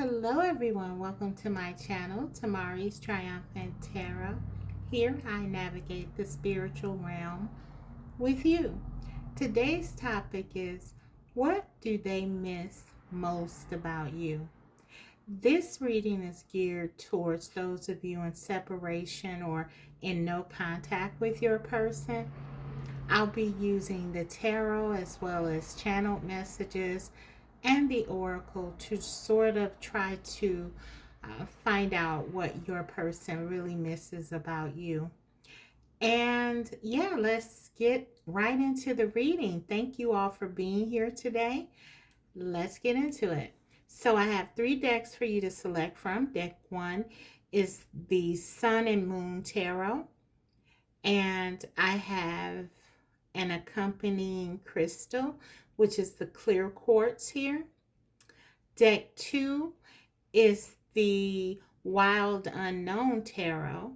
Hello everyone, welcome to my channel, Tamari's Triumphant Tarot. Here I navigate the spiritual realm with you. Today's topic is, what do they miss most about you? This reading is geared towards those of you in separation or in no contact with your person. I'll be using the tarot as well as channeled messages and the oracle to sort of try to find out what your person really misses about you. And yeah, let's get right into the reading. Thank you all for being here today. Let's get into it. So I have 3 decks for you to select from. Deck 1 is the Sun and Moon Tarot. And I have an accompanying crystal, which is the clear quartz here. Deck 2 is the Wild Unknown Tarot,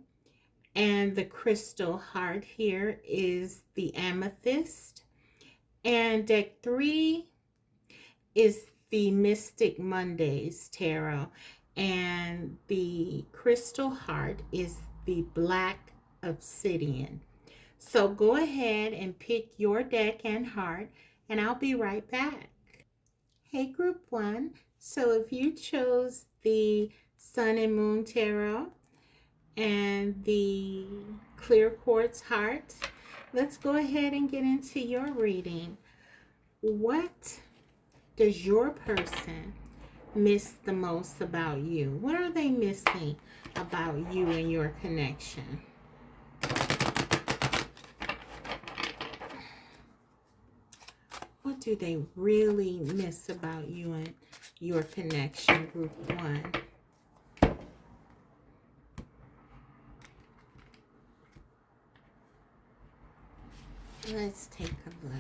and the crystal heart here is the amethyst. And deck 3 is the Mystic Mondays Tarot, and the crystal heart is the Black Obsidian. So go ahead and pick your deck and heart, and I'll be right back. Hey, Group 1. So if you chose the Sun and Moon Tarot and the Clear Quartz Heart, let's go ahead and get into your reading. What does your person miss the most about you? What are they missing about you and your connection? What do they really miss about you and your connection, Group 1? Let's take a look.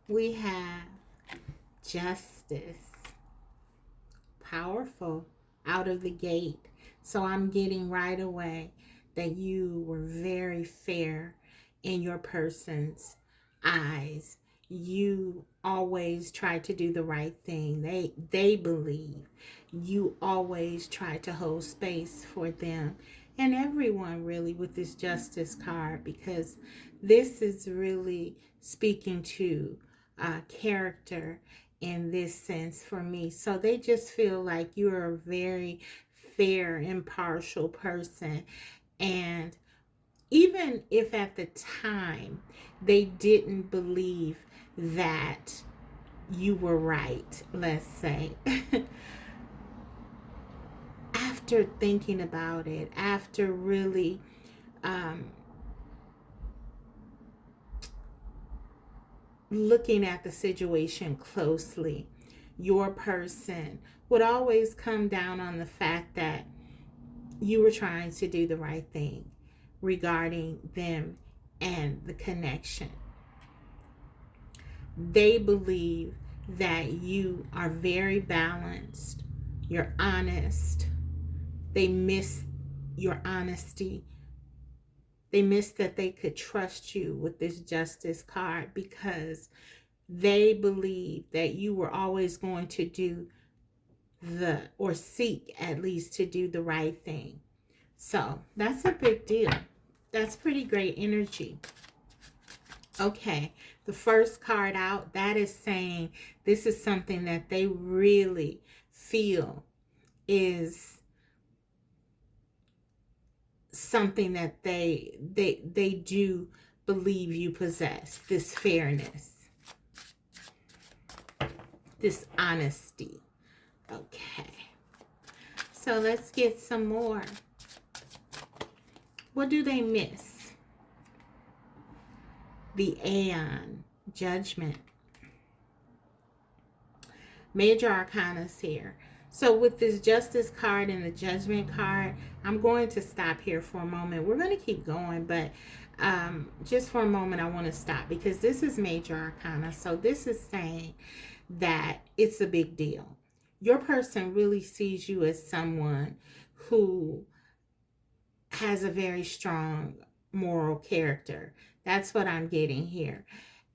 We have Justice. Powerful out of the gate. So I'm getting right away that you were very fair in your person's eyes. You always try to do the right thing. They believe you always try to hold space for them and everyone really with this Justice card, because this is really speaking to character in this sense for me. So they just feel like you're a very fair, impartial person. And even if at the time they didn't believe that you were right, let's say, after thinking about it, after really looking at the situation closely, your person would always come down on the fact that you were trying to do the right thing regarding them and the connection. They believe that you are very balanced, you're honest. They miss your honesty. They miss that they could trust you with this Justice card, because they believe that you were always going to do or seek at least to do the right thing. So that's a big deal. That's pretty great energy. Okay, the first card out, that is saying this is something that they really feel is something that they do believe you possess, this fairness, this honesty. Okay, so let's get some more. What do they miss? The Aeon, Judgment. Major Arcanas here. So with this Justice card and the Judgment card, I'm going to stop here for a moment. We're going to keep going, but just for a moment I want to stop, because this is Major Arcana. So this is saying that it's a big deal. Your person really sees you as someone who has a very strong moral character. That's what I'm getting here.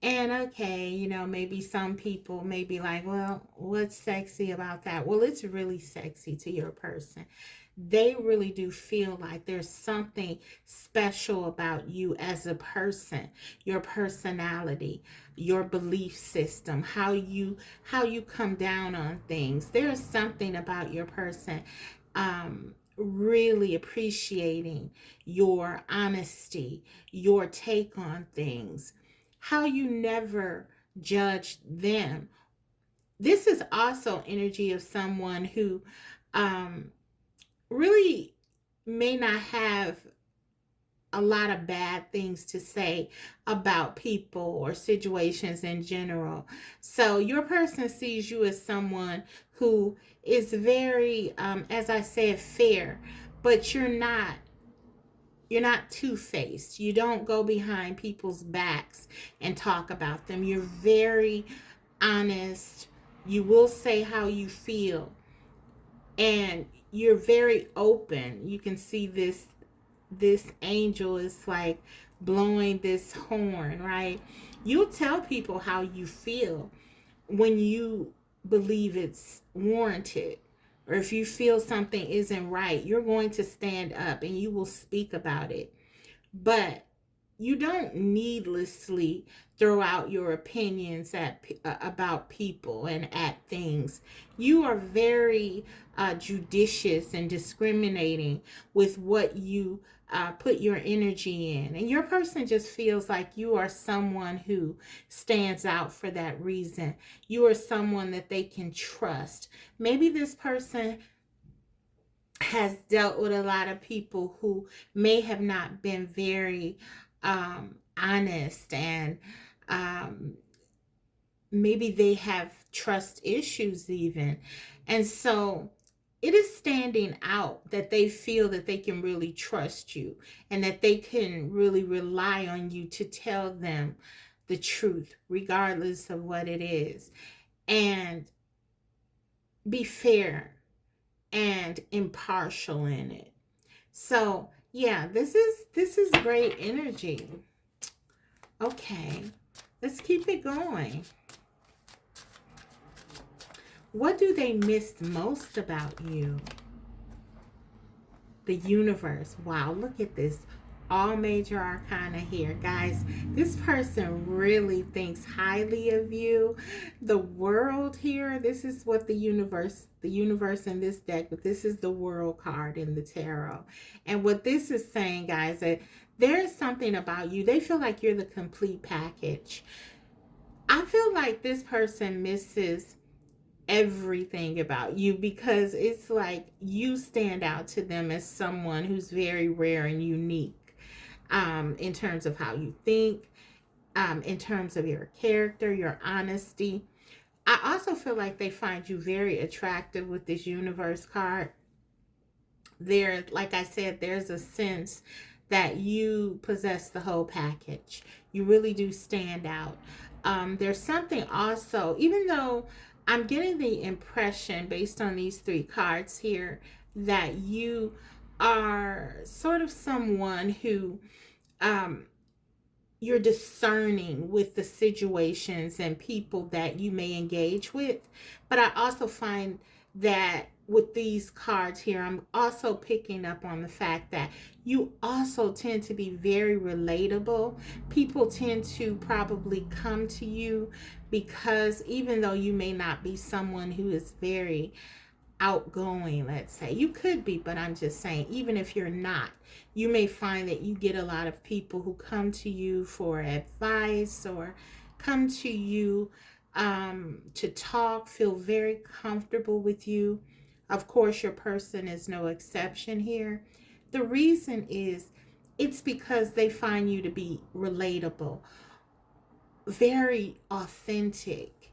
And okay, maybe some people may be like, well, what's sexy about that? Well, it's really sexy to your person. They really do feel like there's something special about you as a person, your personality, your belief system, how you come down on things. There's something about your person really appreciating your honesty, your take on things, how you never judge them. This is also energy of someone who um, really may not have a lot of bad things to say about people or situations in general. So your person sees you as someone who is very, as I said, fair, but you're not two-faced. You don't go behind people's backs and talk about them. You're very honest. You will say how you feel, and you're very open. You can see this angel is like blowing this horn, right? You'll tell people how you feel when you believe it's warranted, or if you feel something isn't right, you're going to stand up and you will speak about it. But you don't needlessly throw out your opinions about people and at things. You are very judicious and discriminating with what you put your energy in. And your person just feels like you are someone who stands out for that reason. You are someone that they can trust. Maybe this person has dealt with a lot of people who may have not been very honest, and um, maybe they have trust issues even. And so it is standing out that they feel that they can really trust you and that they can really rely on you to tell them the truth, regardless of what it is, and be fair and impartial in it. So yeah, this is great energy. Okay, let's keep it going. What do they miss most about you? The universe. Wow, look at this. All major arcana here. Guys, this person really thinks highly of you. The world here, this is what the universe in this deck, but this is the world card in the tarot. And what this is saying, guys, that there's something about you. They feel like you're the complete package. I feel like this person misses everything about you because it's like you stand out to them as someone who's very rare and unique, in terms of how you think, in terms of your character, your honesty. I also feel like they find you very attractive with this universe card. There, like I said, there's a sense that you possess the whole package. You really do stand out. There's something also, even though I'm getting the impression based on these three cards here that you are sort of someone who um, you're discerning with the situations and people that you may engage with. But I also find that with these cards here, I'm also picking up on the fact that you also tend to be very relatable. People tend to probably come to you because even though you may not be someone who is very outgoing, let's say. You could be, but I'm just saying, even if you're not, you may find that you get a lot of people who come to you for advice or come to you to talk, feel very comfortable with you. Of course, your person is no exception here. The reason is it's because they find you to be relatable, very authentic,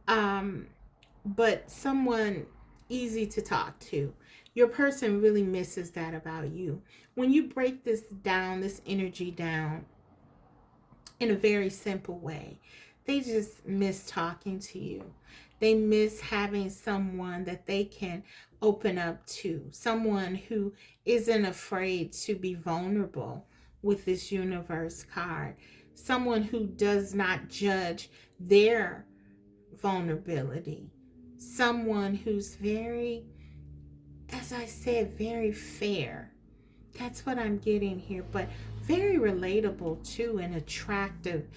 um, but someone easy to talk to. Your person really misses that about you. When you break this down, this energy down in a very simple way, they just miss talking to you. They miss having someone that they can open up to, someone who isn't afraid to be vulnerable with this universe card, someone who does not judge their vulnerability, someone who's very, as I said, very fair. That's what I'm getting here, but very relatable too and attractive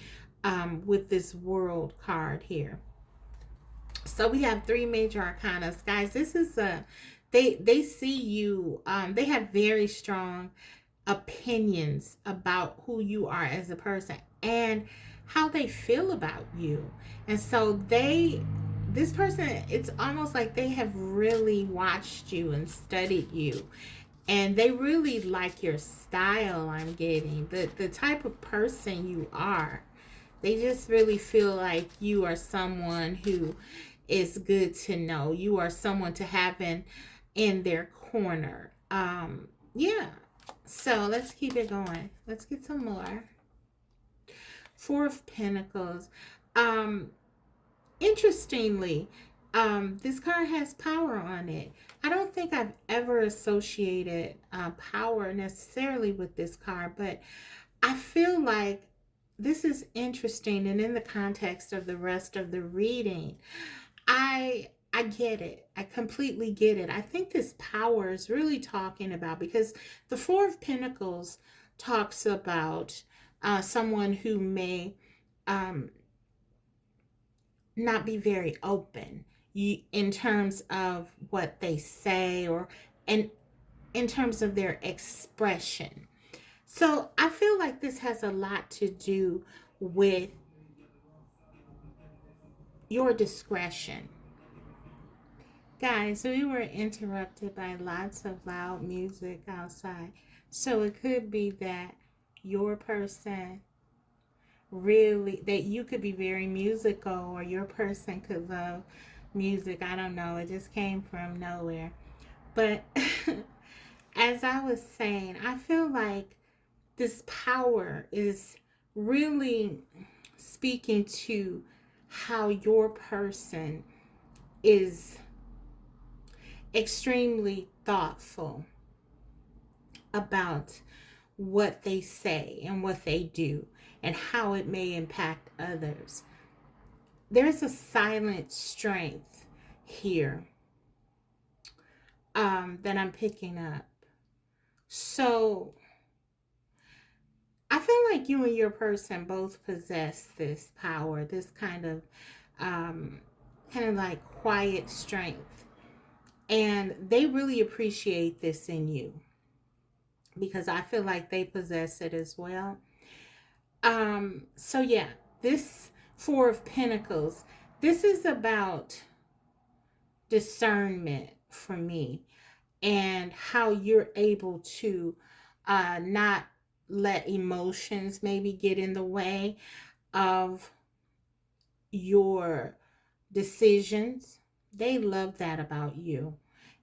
with this world card here. So we have three major arcana, guys. This is a they see you. They have very strong opinions about who you are as a person and how they feel about you. And so this person, it's almost like they have really watched you and studied you, and they really like your style. I'm getting the type of person you are. They just really feel like you are someone who is good to know. You are someone to have in their corner. Yeah. So let's keep it going. Let's get some more. Four of Pentacles. Interestingly, this card has power on it. I don't think I've ever associated power necessarily with this card, but I feel like this is interesting, and in the context of the rest of the reading, I get it. I completely get it. I think this power is really talking about, because the Four of Pentacles talks about someone who may not be very open in terms of what they say, or in terms of their expression. So I feel like this has a lot to do with your discretion. Guys, we were interrupted by lots of loud music outside. So it could be that your person really, that you could be very musical, or your person could love music. I don't know. It just came from nowhere. But as I was saying, I feel like this power is really speaking to how your person is extremely thoughtful about what they say and what they do and how it may impact others. There's a silent strength here that I'm picking up. So I feel like you and your person both possess this power, this kind of like quiet strength. And they really appreciate this in you, because I feel like they possess it as well. So yeah, this Four of Pentacles, this is about discernment for me, and how you're able to not let emotions maybe get in the way of your decisions. They love that about you.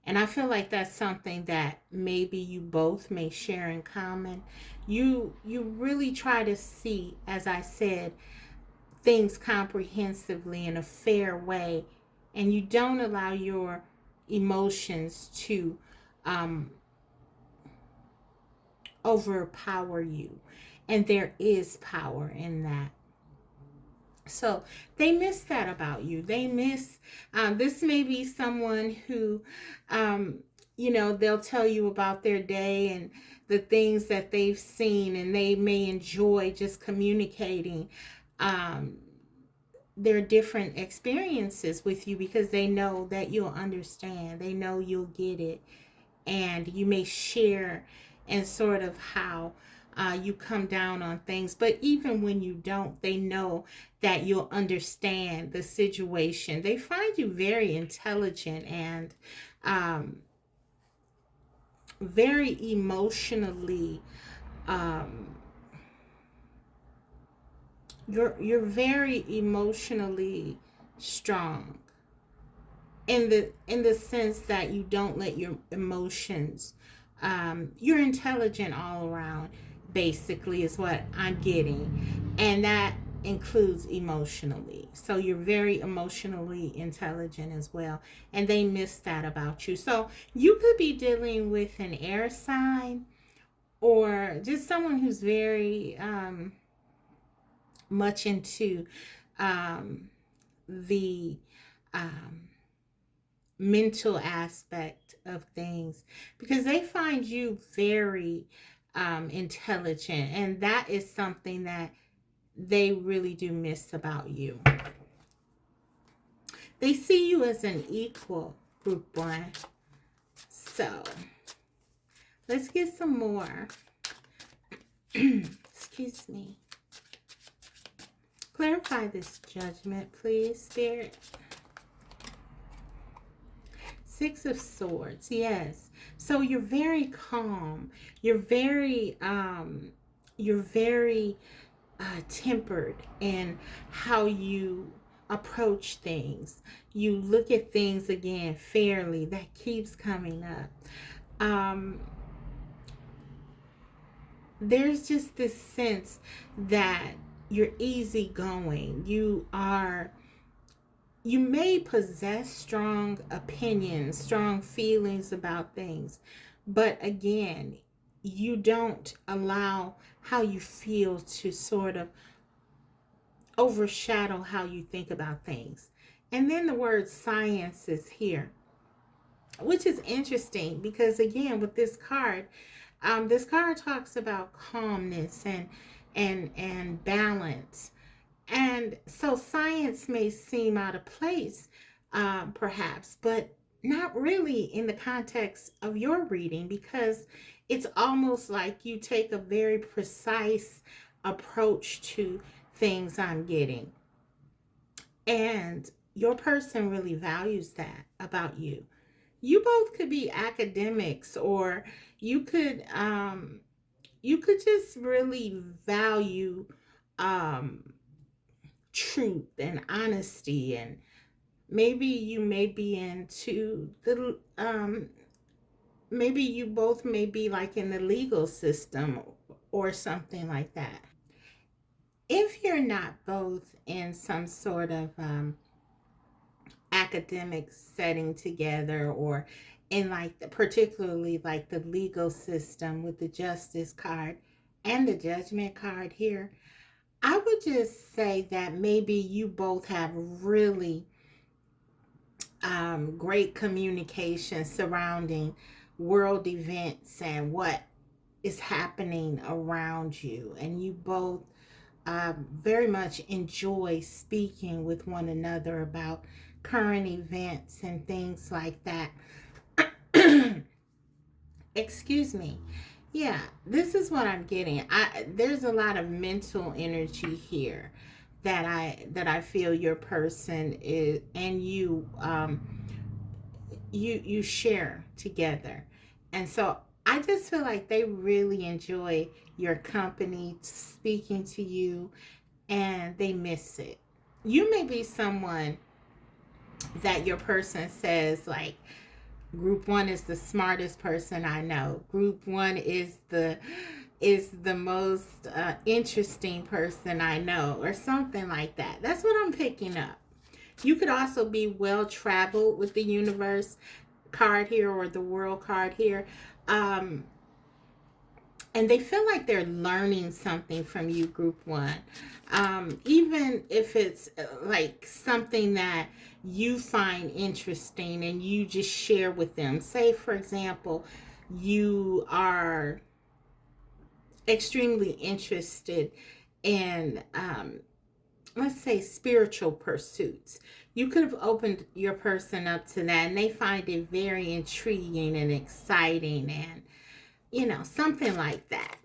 And I feel like that's something that maybe you both may share in common. You really try to see, as I said, things comprehensively in a fair way, and you don't allow your emotions to overpower you. And there is power in that. So they miss that about you. They miss, this may be someone who, they'll tell you about their day and the things that they've seen, and they may enjoy just communicating their different experiences with you, because they know that you'll understand. They know you'll get it. And you may share in sort of how you come down on things. But even when you don't, they know that you'll understand the situation. They find you very intelligent and very emotionally, you're very emotionally strong, in the sense that you don't let your emotions, you're intelligent all around, basically, is what I'm getting. And that includes emotionally. So you're very emotionally intelligent as well. And they miss that about you. So you could be dealing with an air sign or just someone who's very much into um, the um, mental aspect of things, because they find you very intelligent, and that is something that they really do miss about you. They see you as an equal, group one. So let's get some more. Excuse me. Clarify this judgment, please, Spirit. Six of Swords, yes. So you're very calm. You're very tempered in how you approach things. You look at things again fairly. That keeps coming up. There's just this sense that you're easygoing. You may possess strong opinions, strong feelings about things, but again, you don't allow how you feel to sort of overshadow how you think about things. And then the word science is here, which is interesting because again, with this card talks about calmness and balance. And so science may seem out of place, perhaps, but not really in the context of your reading, because it's almost like you take a very precise approach to things I'm getting. And your person really values that about you. You both could be academics, or you could just really value um truth and honesty, and maybe you may be into the maybe you both may be like in the legal system or something like that. If you're not both in some sort of academic setting together, or in like particularly like the legal system with the justice card and the judgment card here, I would just say that maybe you both have really great communication surrounding world events and what is happening around you. And you both very much enjoy speaking with one another about current events and things like that. Excuse me. Yeah, this is what I'm getting. There's a lot of mental energy here that I feel your person is, and you share together. And so I just feel like they really enjoy your company, speaking to you, and they miss it. You may be someone that your person says like, group one is the smartest person I know. Group one is the most interesting person I know, or something like that. That's what I'm picking up. You could also be well traveled with the universe card here, or the world card here. Um, and they feel like they're learning something from you, group one. Even if it's like something that you find interesting and you just share with them. Say, for example, you are extremely interested in, let's say, spiritual pursuits. You could have opened your person up to that, and they find it very intriguing and exciting, and something like that.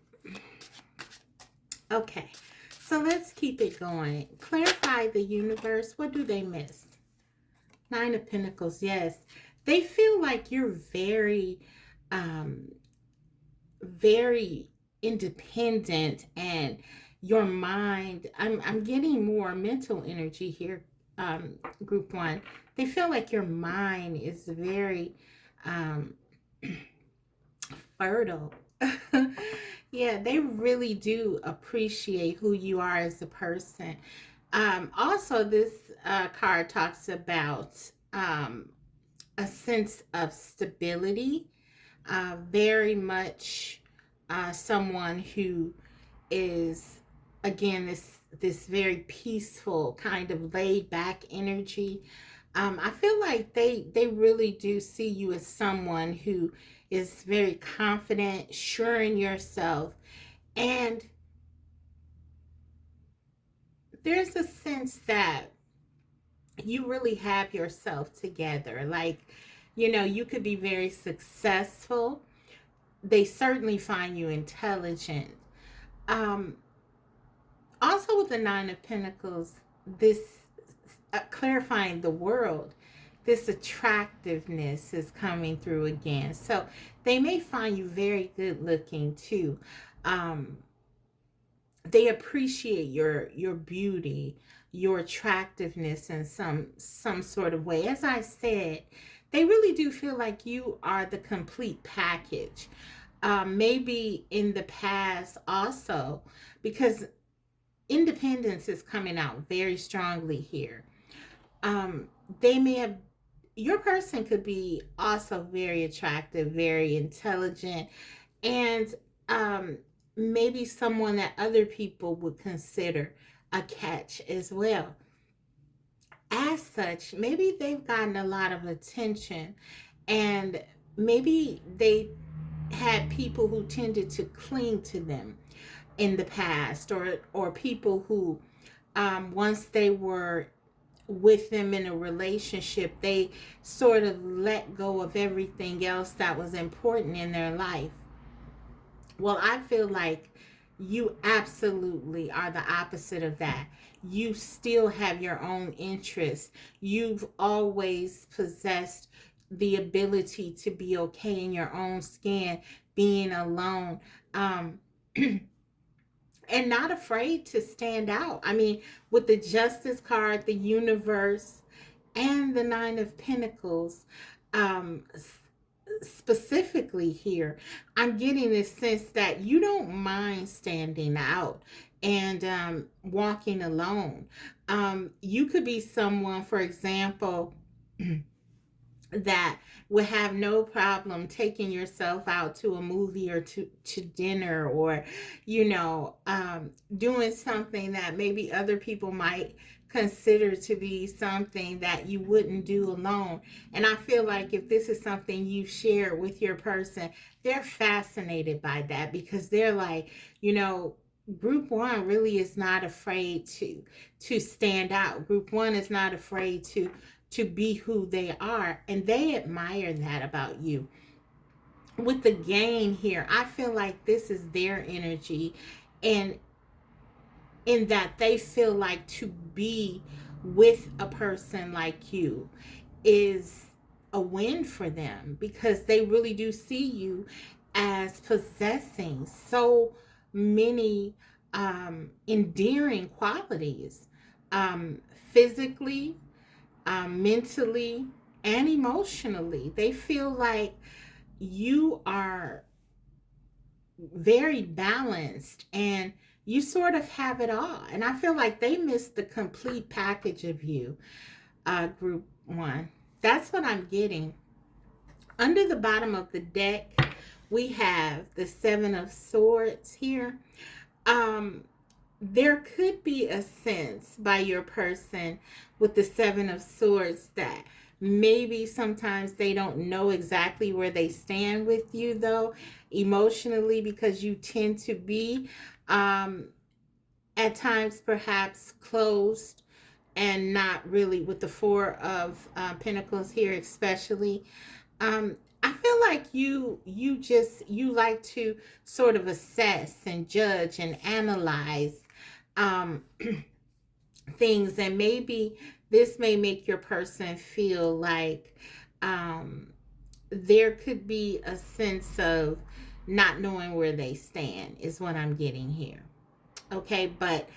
Okay, so let's keep it going. Clarify the universe. What do they miss? Nine of Pentacles, yes. They feel like you're um, very independent, and your mind, I'm getting more mental energy here, group one. They feel like your mind is very um, fertile. Yeah, they really do appreciate who you are as a person. Also, this card talks about a sense of stability, very much someone who is, again, this very peaceful kind of laid back energy. I feel like they really do see you as someone who is very confident, sure in yourself, and there's a sense that you really have yourself together. Like, you could be very successful. They certainly find you intelligent. Um, Also, with the Nine of Pentacles, this clarifying the world, this attractiveness is coming through again. So they may find you very good looking too. Um, they appreciate your beauty, your attractiveness in some sort of way. As I said, they really do feel like you are the complete package. Maybe in the past also, because independence is coming out very strongly here. They may have, your person could be also very attractive, very intelligent, and um, maybe someone that other people would consider a catch as well. As such, maybe they've gotten a lot of attention, and maybe they had people who tended to cling to them in the past, or people who once they were with them in a relationship, they sort of let go of everything else that was important in their life. Well, I feel like you absolutely are the opposite of that. You still have your own interests. You've always possessed the ability to be okay in your own skin, being alone. Um, and not afraid to stand out. I mean, with the Justice card, the universe, and the Nine of Pentacles, um, specifically here, I'm getting this sense that you don't mind standing out and walking alone. You could be someone, for example, that would have no problem taking yourself out to a movie or to dinner, or doing something that maybe other people might consider to be something that you wouldn't do alone. And I feel like if this is something you share with your person, they're fascinated by that, because they're like, group one really is not afraid to stand out. Group one is not afraid to be who they are, and they admire that about you. With the gain here, I feel like this is their energy, and in that they feel like to be with a person like you is a win for them, because they really do see you as possessing so many endearing qualities, um, physically, mentally, and emotionally. They feel like you are very balanced, and you sort of have it all. And I feel like they miss the complete package of you, group one. That's what I'm getting. Under the bottom of the deck, we have the Seven of Swords here. Um, there could be a sense by your person with the Seven of Swords that maybe sometimes they don't know exactly where they stand with you, though, emotionally, because you tend to be at times perhaps closed, and not really, with the Four of Pentacles here especially. I feel like you like to sort of assess and judge and analyze um, things, and maybe this may make your person feel like um, there could be a sense of not knowing where they stand, is what I'm getting here. Okay, but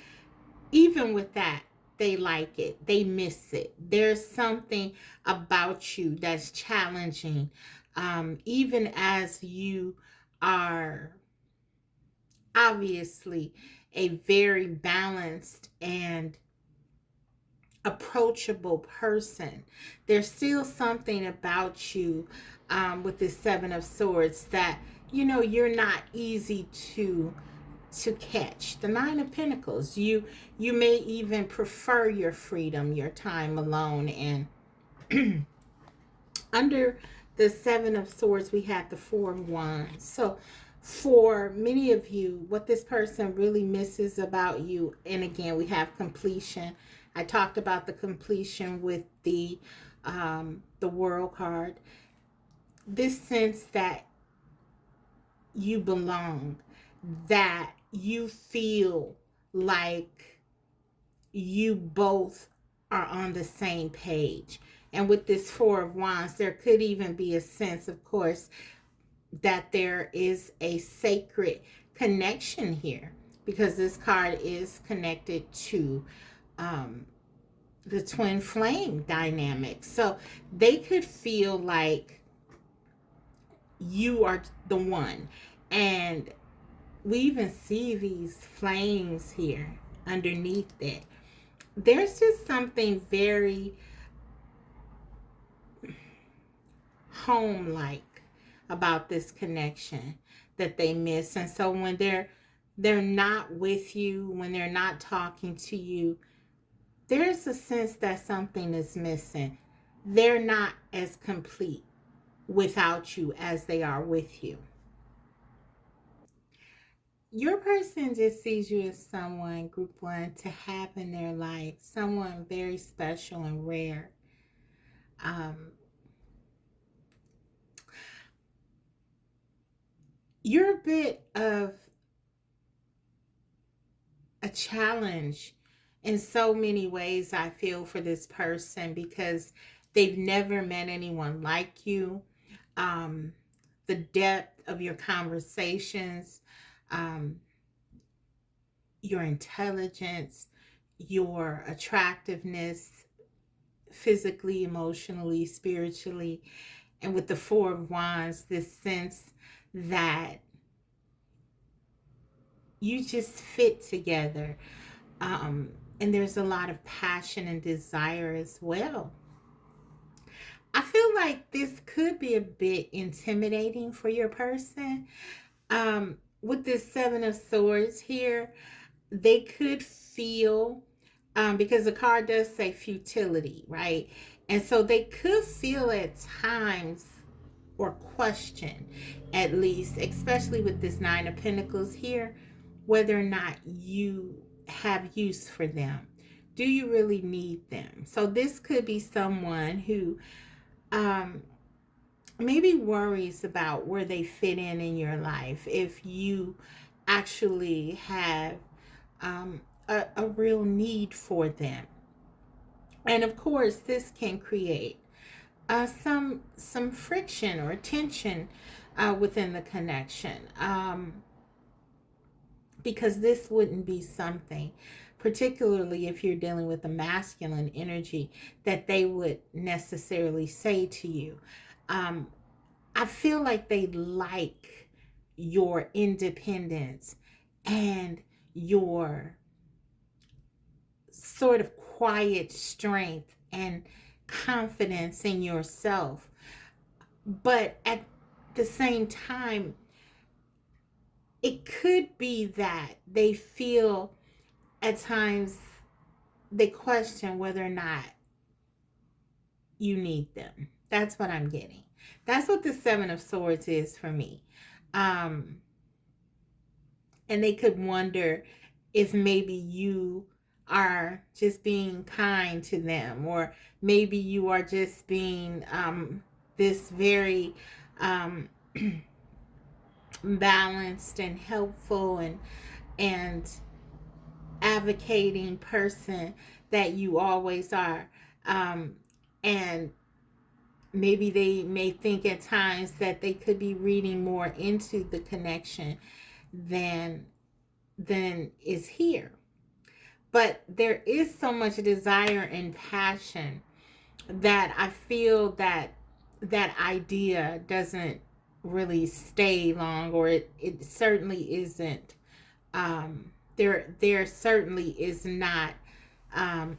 even with that, they like it, they miss it. There's something about you that's challenging, even as you are obviously a very balanced and approachable person. There's still something about you with this Seven of Swords that you're not easy to catch. The Nine of Pentacles, you may even prefer your freedom, your time alone. And under the Seven of Swords, we have the Four of Wands. So for many of you, what this person really misses about you, and again, we have completion. I talked about the completion with the World card. This sense that you belong, that you feel like you both are on the same page. And with this Four of Wands, there could even be a sense, of course, that there is a sacred connection here, because this card is connected to the twin flame dynamic. So they could feel like you are the one. And we even see these flames here underneath it. There's just something very home like about this connection that they miss. And so when they're not with you, when they're not talking to you, there's a sense that something is missing. They're not as complete without you as they are with you. Your person just sees you as someone, group one, to have in their life, someone very special and rare. You're a bit of a challenge in so many ways, I feel, for this person, because they've never met anyone like you. Um, the depth of your conversations, um, your intelligence, your attractiveness, physically, emotionally, spiritually, and with the Four of Wands, this sense that you just fit together. And there's a lot of passion and desire as well. I feel like this could be a bit intimidating for your person. With this Seven of Swords here, they could feel, because the card does say futility, right? And so they could feel at times, or question at least, especially with this Nine of Pentacles here, whether or not you have use for them. Do you really need them? So this could be someone who um, maybe worries about where they fit in your life, if you actually have a real need for them. And of course, this can create some friction or tension within the connection, because this wouldn't be something, particularly if you're dealing with a masculine energy, that they would necessarily say to you. I feel like they like your independence and your sort of quiet strength and confidence in yourself. But at the same time, it could be that they feel at times, they question whether or not you need them. That's what I'm getting. That's what the Seven of Swords is for me. Um, and they could wonder if maybe you are just being kind to them, or maybe you are just being this very balanced and helpful and advocating person that you always are. And maybe they may think at times that they could be reading more into the connection than is here. But there is so much desire and passion that I feel that that idea doesn't really stay long, or it certainly isn't there certainly is not um,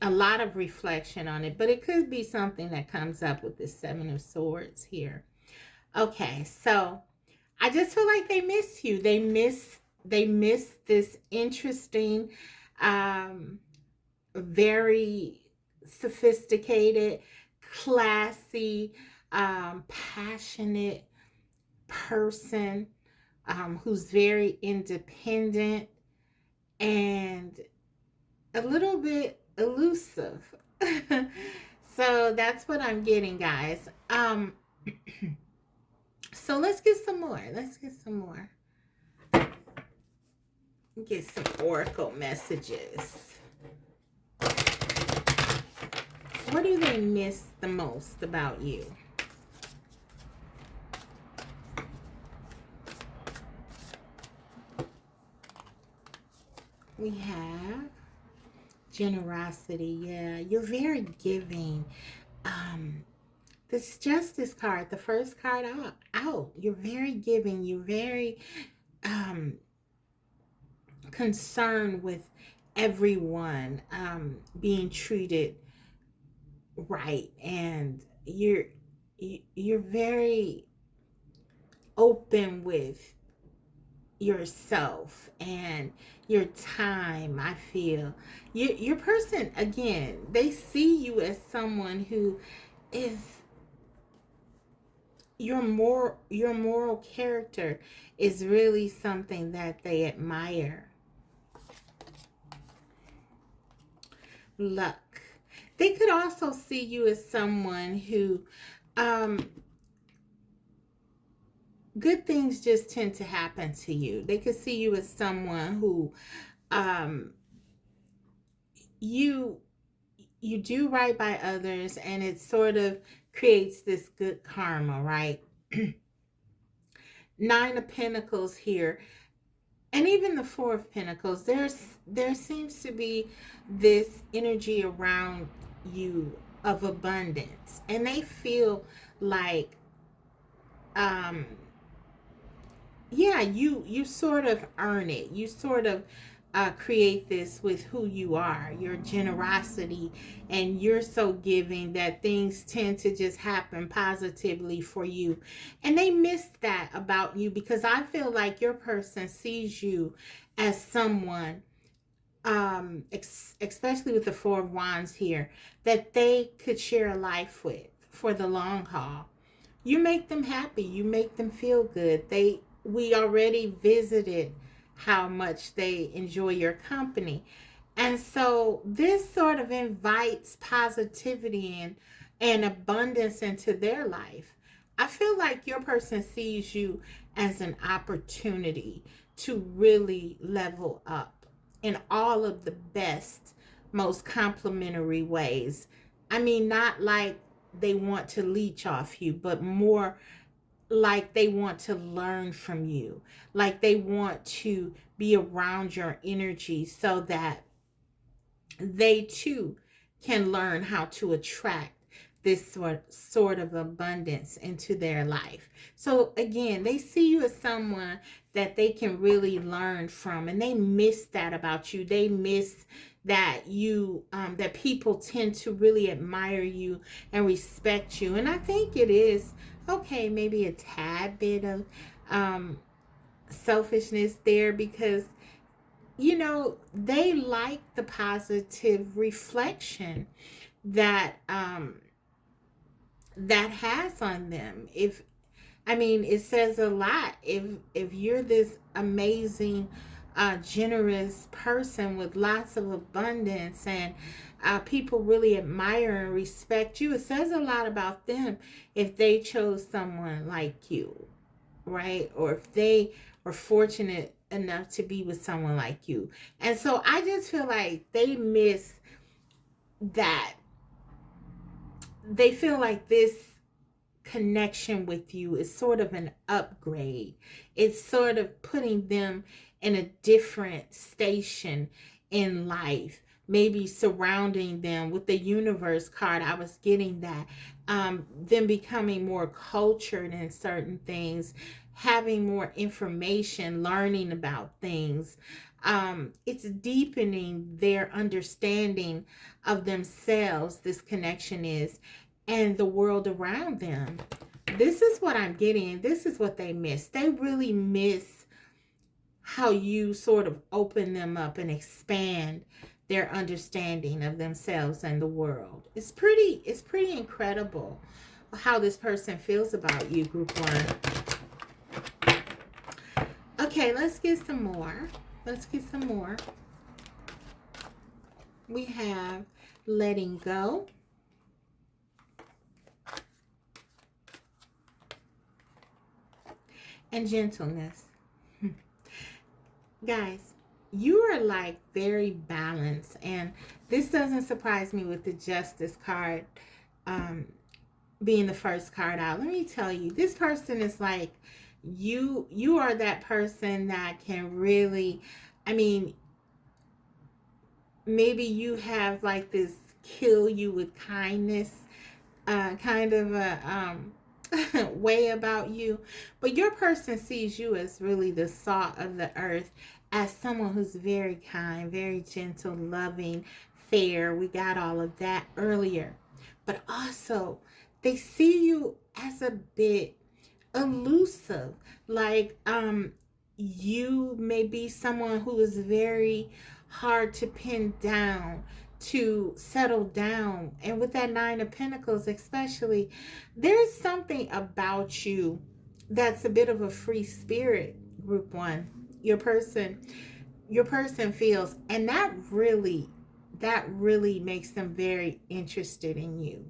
a lot of reflection on it, but it could be something that comes up with the Seven of Swords here. Okay, so I just feel like they miss you. They miss this interesting, um, very sophisticated, classy, passionate person, who's very independent and a little bit elusive. So that's what I'm getting, guys. So let's get some more. Let's get some more. Get some oracle messages. What do they miss the most about you? We have generosity. Yeah, you're very giving. This Justice card, the first card out. You're very giving. You're very um, concerned with everyone being treated right, and you're very open with yourself and your time. I feel your person, again, they see you as someone who is your moral character is really something that they admire. Luck. They could also see you as someone who um good things just tend to happen to you. They could see you as someone who um you you do right by others, and it sort of creates this good karma, right? Nine of Pentacles here, and even the Four of Pentacles. There seems to be this energy around you of abundance, and they feel like um yeah, you sort of earn it. You sort of create this with who you are, your generosity, and you're so giving that things tend to just happen positively for you. And they miss that about you, because I feel like your person sees you as someone, especially with the Four of Wands here, that they could share a life with for the long haul. You make them happy, you make them feel good. We already visited how much they enjoy your company, and so this sort of invites positivity and abundance into their life. I feel like your person sees you as an opportunity to really level up in all of the best, most complimentary ways. I mean, not like they want to leech off you, but more like they want to learn from you, like they want to be around your energy so that they too can learn how to attract this sort of abundance into their life. So again, they see you as someone that they can really learn from, and they miss that about you. They miss that that people tend to really admire you and respect you. And I think it is okay, maybe a tad bit of um selfishness there, because they like the positive reflection that that has on them. If I mean, it says a lot if you're this amazing generous person with lots of abundance, and people really admire and respect you. It says a lot about them if they chose someone like you, right? Or if they were fortunate enough to be with someone like you. And so I just feel like they miss that. They feel like this connection with you is sort of an upgrade. It's sort of putting them in a different station in life, maybe surrounding them with the universe card. I was getting that them becoming more cultured in certain things, having more information, learning about things. It's deepening their understanding of themselves, this connection is, and the world around them. This is what I'm getting. This is what they miss. They really miss how you sort of open them up and expand their understanding of themselves and the world. It's pretty incredible how this person feels about you, group one. Okay, let's get some more. Let's get some more. We have letting go, and gentleness. Guys, you are like very balanced, and this doesn't surprise me with the Justice card being the first card out. Let me tell you, this person is like you are that person that can really, I mean, maybe you have like this kill you with kindness kind of a way about you, but your person sees you as really the salt of the earth, as someone who's very kind, very gentle, loving, fair. We got all of that earlier, but also they see you as a bit elusive, like you may be someone who is very hard to pin down, to settle down. And with that Nine of Pentacles especially, there's something about you that's a bit of a free spirit, group one. Your person feels, and that really makes them very interested in you.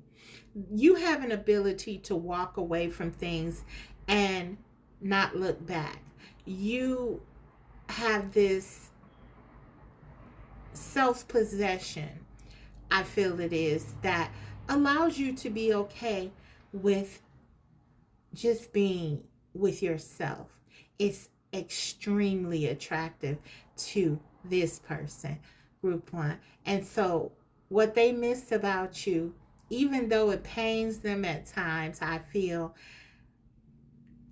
You have an ability to walk away from things and not look back. You have this self-possession, I feel it is, that allows you to be okay with just being with yourself. It's extremely attractive to this person, group one. And so what they miss about you, even though it pains them at times, I feel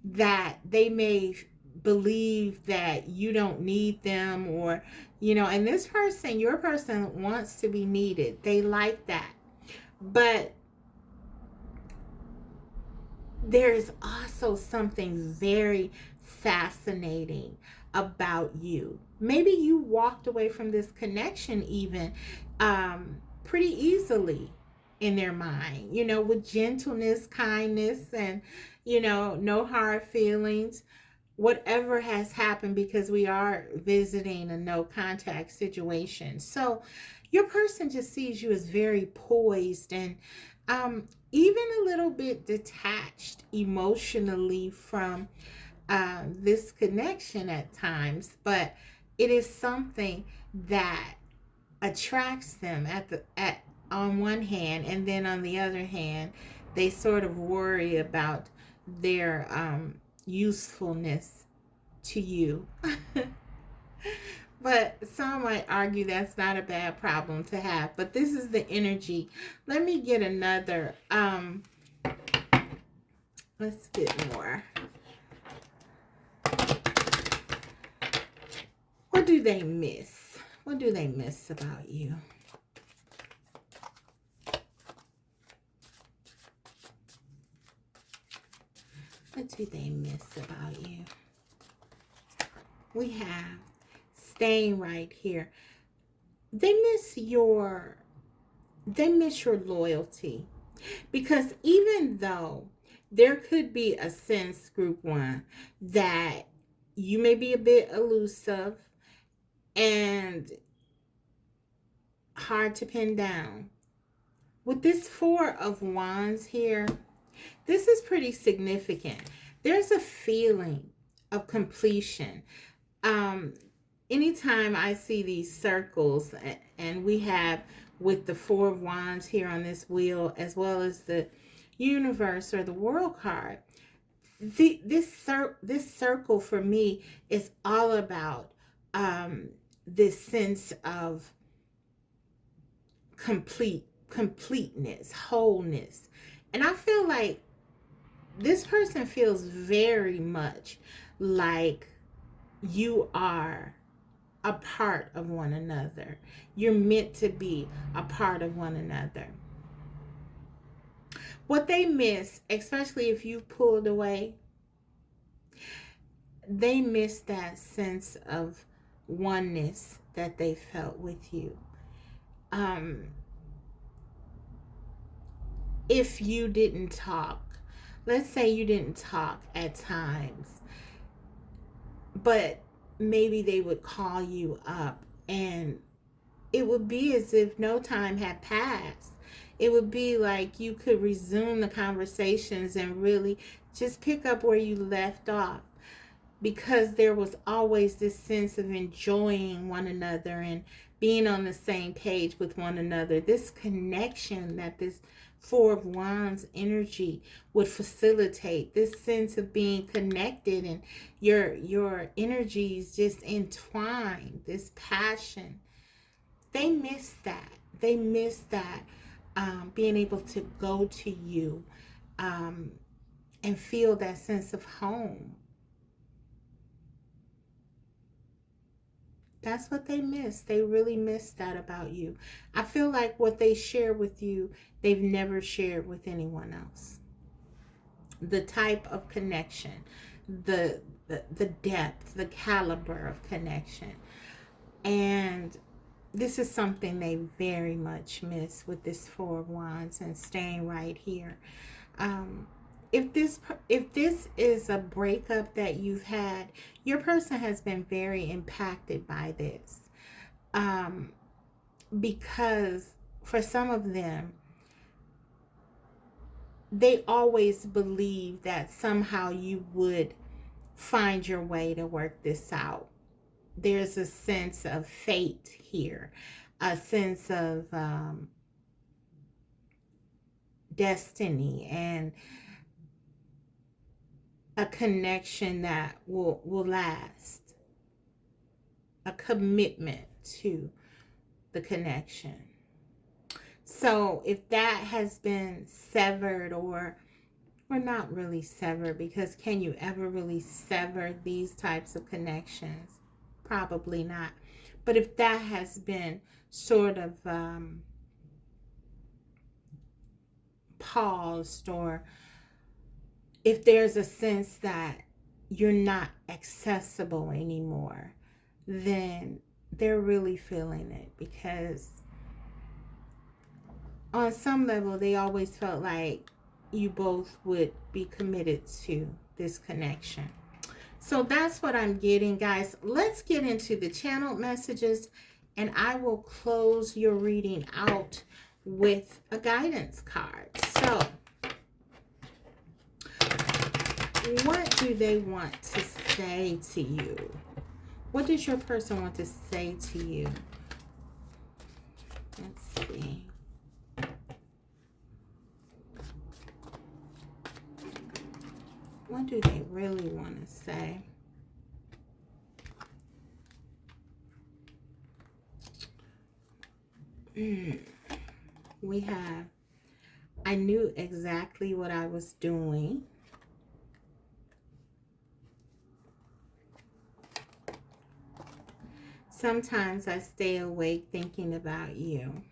that they may believe that you don't need them, or and this person, your person, wants to be needed. They like that. But there's also something very fascinating about you. Maybe you walked away from this connection even pretty easily in their mind, with gentleness, kindness, and, no hard feelings, whatever has happened, because we are visiting a no contact situation. So your person just sees you as very poised and even a little bit detached emotionally from this connection at times, but it is something that attracts them at on one hand, and then on the other hand, they sort of worry about their usefulness to you. But some might argue that's not a bad problem to have. But this is the energy. Let me get another. Let's get more. What do they miss? What do they miss about you? What do they miss about you? We have staying right here. They miss your loyalty, because even though there could be a sense, group one, that you may be a bit elusive and hard to pin down, with this Four of Wands here, this is pretty significant. There's a feeling of completion. Anytime I see these circles, and we have with the Four of Wands here on this wheel, as well as the universe or the world card, this circle for me is all about this sense of completeness, wholeness. And I feel like this person feels very much like you are a part of one another. You're meant to be a part of one another. What they miss, especially if you pulled away, they miss that sense of oneness that they felt with you. If you didn't talk, let's say you didn't talk at times, but maybe they would call you up and it would be as if no time had passed. It would be like you could resume the conversations and really just pick up where you left off, because there was always this sense of enjoying one another and being on the same page with one another. This connection that this Four of Wands energy would facilitate, this sense of being connected and your energies just entwined, this passion. They miss that. They miss that, being able to go to you and feel that sense of home. That's what they miss. They really miss that about you. I feel like what they share with you, they've never shared with anyone else. The type of connection, the depth, the caliber of connection. And this is something they very much miss with this Four of Wands and staying right here. If this is a breakup that you've had, your person has been very impacted by this, because for some of them, they always believe that somehow you would find your way to work this out. There's a sense of fate here, a sense of destiny, and a connection that will last, a commitment to the connection. So if that has been severed, or not really severed, because can you ever really sever these types of connections? Probably not. But if that has been sort of paused, or if there's a sense that you're not accessible anymore, then they're really feeling it, because on some level they always felt like you both would be committed to this connection. So that's what I'm getting, guys. Let's get into the channeled messages, and I will close your reading out with a guidance card. So what do they want to say to you? What does your person want to say to you? Let's see. What do they really want to say? We have, I knew exactly what I was doing. Sometimes I stay awake thinking about you.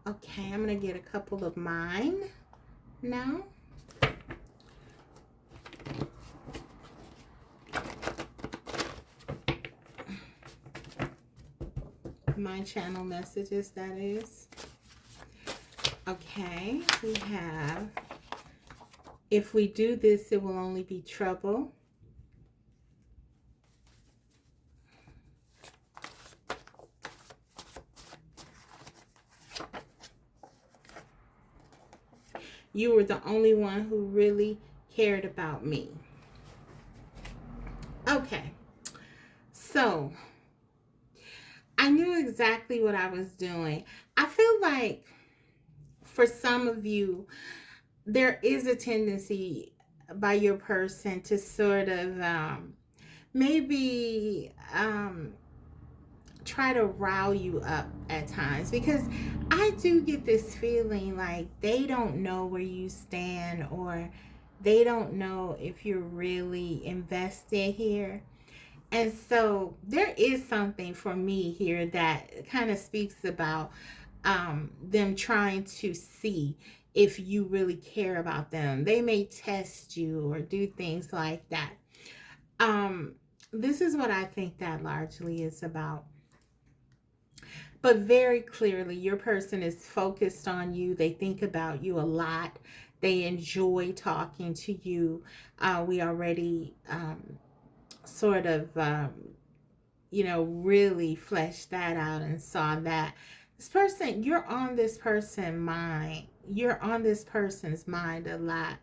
Okay, I'm going to get a couple of mine now. My channel messages, that is. Okay, we have, if we do this, it will only be trouble. You were the only one who really cared about me. Okay, so I knew exactly what I was doing. I feel like for some of you, there is a tendency by your person to sort of maybe try to rile you up at times, because I do get this feeling like they don't know where you stand, or they don't know if you're really invested here. And so there is something for me here that kind of speaks about them trying to see if you really care about them. They may test you or do things like that. Um, this is what I think that largely is about. But very clearly, your person is focused on you. They think about you a lot. They enjoy talking to you. We already sort of, really fleshed that out and saw that this person, you're on this person's mind. You're on this person's mind a lot.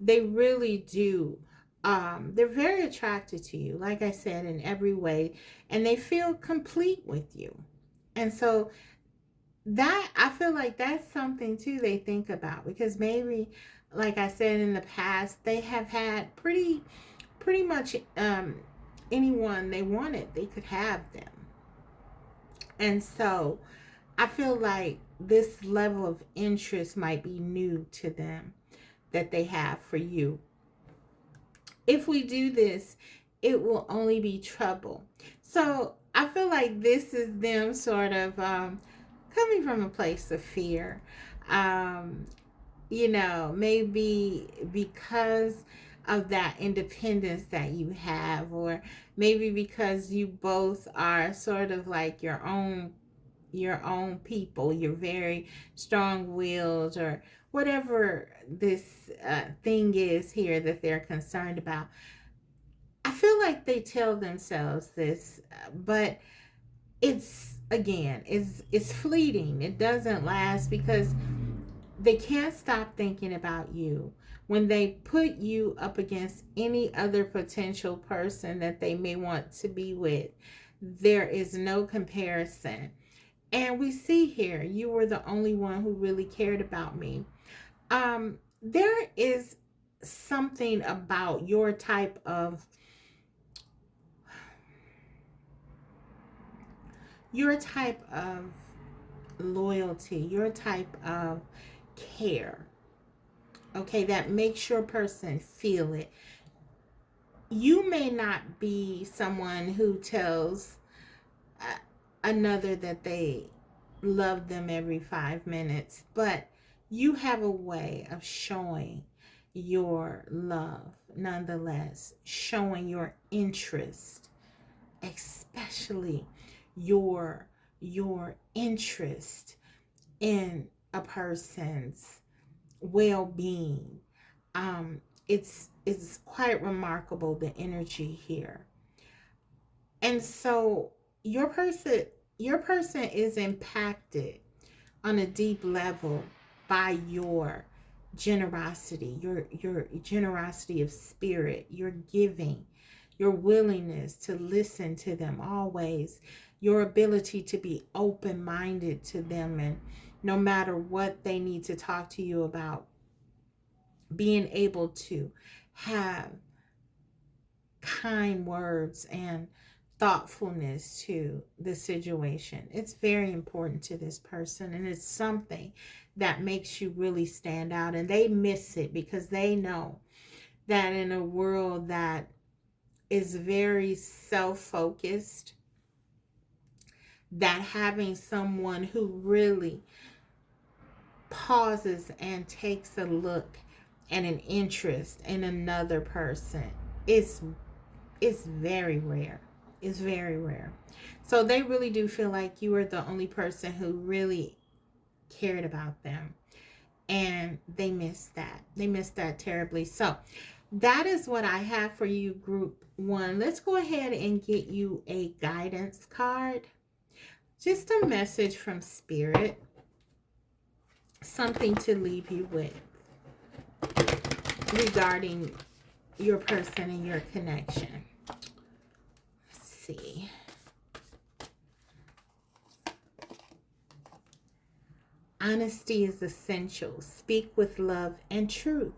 They really do. They're very attracted to you, like I said, in every way, and they feel complete with you. And so that, I feel like that's something too they think about, because maybe, like I said, in the past they have had pretty much anyone they wanted, they could have them. And so I feel like this level of interest might be new to them that they have for you. If we do this, it will only be trouble. So I feel like this is them sort of coming from a place of fear. Um, maybe because of that independence that you have, or maybe because you both are sort of like your own people. You're very strong-willed, or whatever this thing is here that they're concerned about. I feel like they tell themselves this, but it's, again, it's fleeting. It doesn't last, because they can't stop thinking about you. When they put you up against any other potential person that they may want to be with, there is no comparison. And we see here, you were the only one who really cared about me. There is something about your type of loyalty, your type of care, okay, that makes your person feel it. You may not be someone who tells another that they love them every 5 minutes, but you have a way of showing your love nonetheless, showing your interest, especially your interest in a person's well-being. It's quite remarkable, the energy here. And so your person your person is impacted on a deep level by your generosity, your generosity of spirit, your giving, your willingness to listen to them always, your ability to be open-minded to them, and no matter what they need to talk to you about, being able to have kind words and thoughtfulness to the situation. It's very important to this person, and it's something that makes you really stand out. And they miss it, because they know that in a world that is very self-focused, that having someone who really pauses and takes a look and an interest in another person is very rare. It's very rare. So they really do feel like you are the only person who really cared about them. And they miss that. They miss that terribly. So that is what I have for you, group one. Let's go ahead and get you a guidance card. Just a message from Spirit. Something to leave you with regarding your person and your connection. Let's see. Honesty is essential. Speak with love and truth.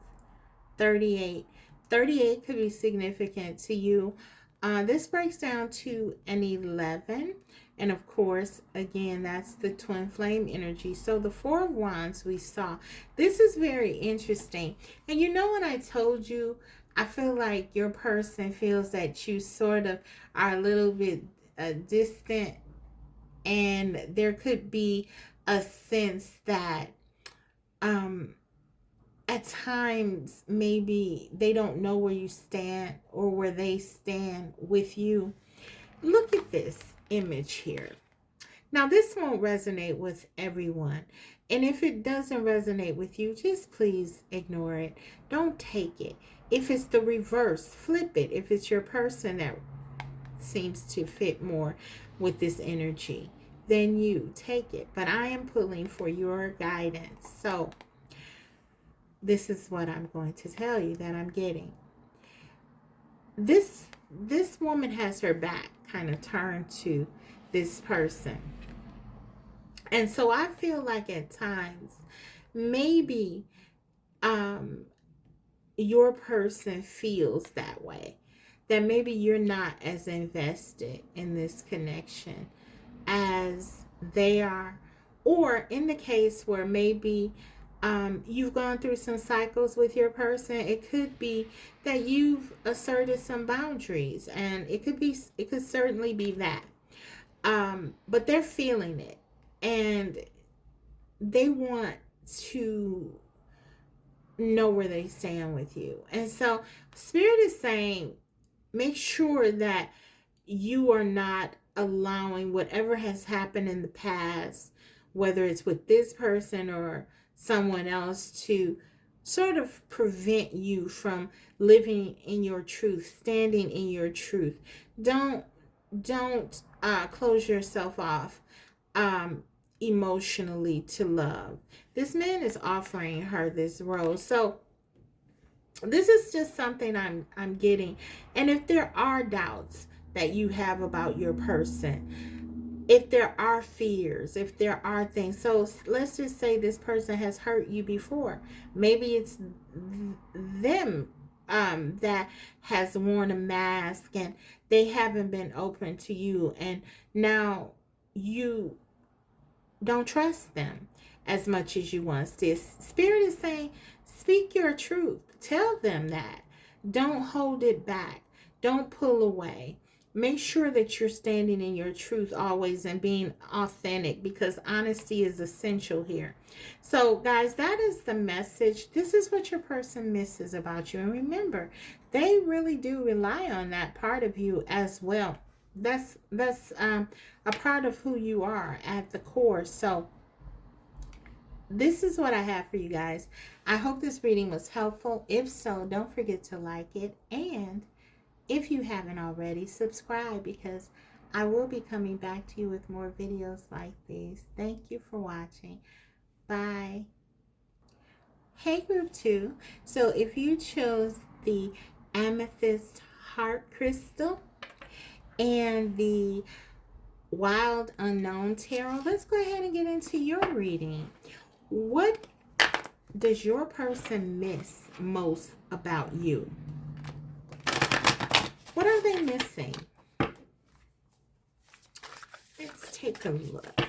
38. 38 could be significant to you. This breaks down to an 11. And of course, again, that's the twin flame energy. So the Four of Wands we saw. This is very interesting. And you know when I told you, I feel like your person feels that you sort of are a little bit distant. And there could be a sense that at times maybe they don't know where you stand or where they stand with you. Look at this image here. Now, this won't resonate with everyone. And if it doesn't resonate with you, just please ignore it. Don't take it. If it's the reverse, flip it. If it's your person that seems to fit more with this energy, then you take it. But I am pulling for your guidance. So this is what I'm going to tell you that I'm getting. This woman has her back kind of turned to this person. And so I feel like at times maybe your person feels that way. That maybe you're not as invested in this connection as they are. Or in the case where maybe you've gone through some cycles with your person, it could be that you've asserted some boundaries, and it could certainly be that. But they're feeling it, and they want to know where they stand with you. And so Spirit is saying, make sure that you are not allowing whatever has happened in the past, whether it's with this person or someone else, to sort of prevent you from living in your truth, standing in your truth. Don't close yourself off emotionally to love. This man is offering her this rose. So this is just something I'm getting. And if there are doubts that you have about your person, if there are fears, if there are things, so let's just say this person has hurt you before. Maybe it's them that has worn a mask and they haven't been open to you, and now you don't trust them as much as you once did. Spirit is saying, speak your truth. Tell them that. Don't hold it back. Don't pull away. Make sure that you're standing in your truth always and being authentic, because honesty is essential here. So, guys, that is the message. This is what your person misses about you. And remember, they really do rely on that part of you as well. That's a part of who you are at the core. So this is what I have for you guys. I hope this reading was helpful. If so, don't forget to like it. And if you haven't already, subscribe, because I will be coming back to you with more videos like these. Thank you for watching. Bye. Hey, group 2. So if you chose the amethyst heart crystal and the Wild Unknown Tarot, let's go ahead and get into your reading. What does your person miss most about you? What are they missing? Let's take a look.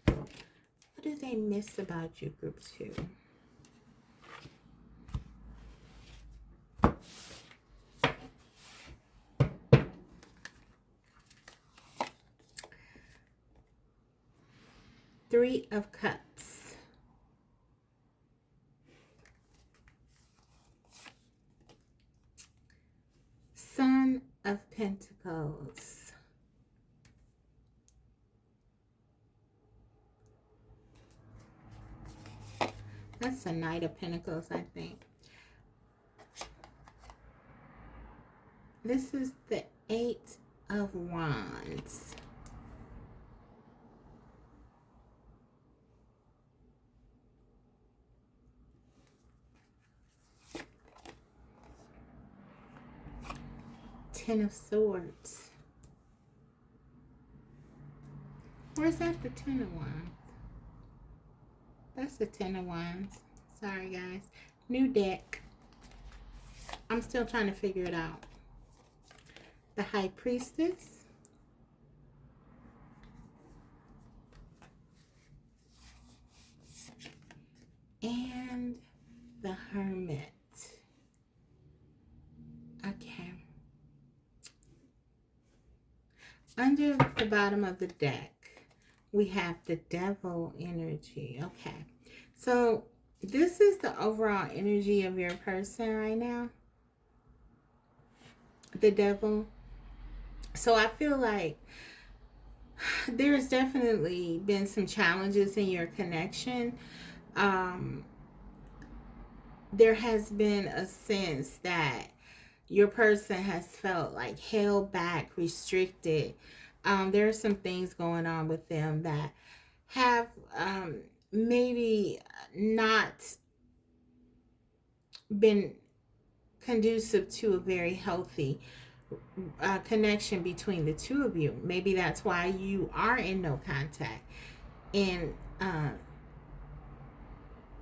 What do they miss about you, group 2? Three of Cups. Son of Pentacles. That's the Knight of Pentacles, I think. This is the Eight of Wands. Ten of Swords. Where's that the Ten of Wands? That's the Ten of Wands. Sorry, guys. New deck. I'm still trying to figure it out. the High Priestess, and the Hermit. Okay. Under the bottom of the deck, we have the Devil energy. Okay. So this is the overall energy of your person right now. The Devil. So I feel like there's definitely been some challenges in your connection. There has been a sense that your person has felt like held back, restricted. There are some things going on with them that have maybe not been conducive to a very healthy connection between the two of you. Maybe that's why you are in no contact, in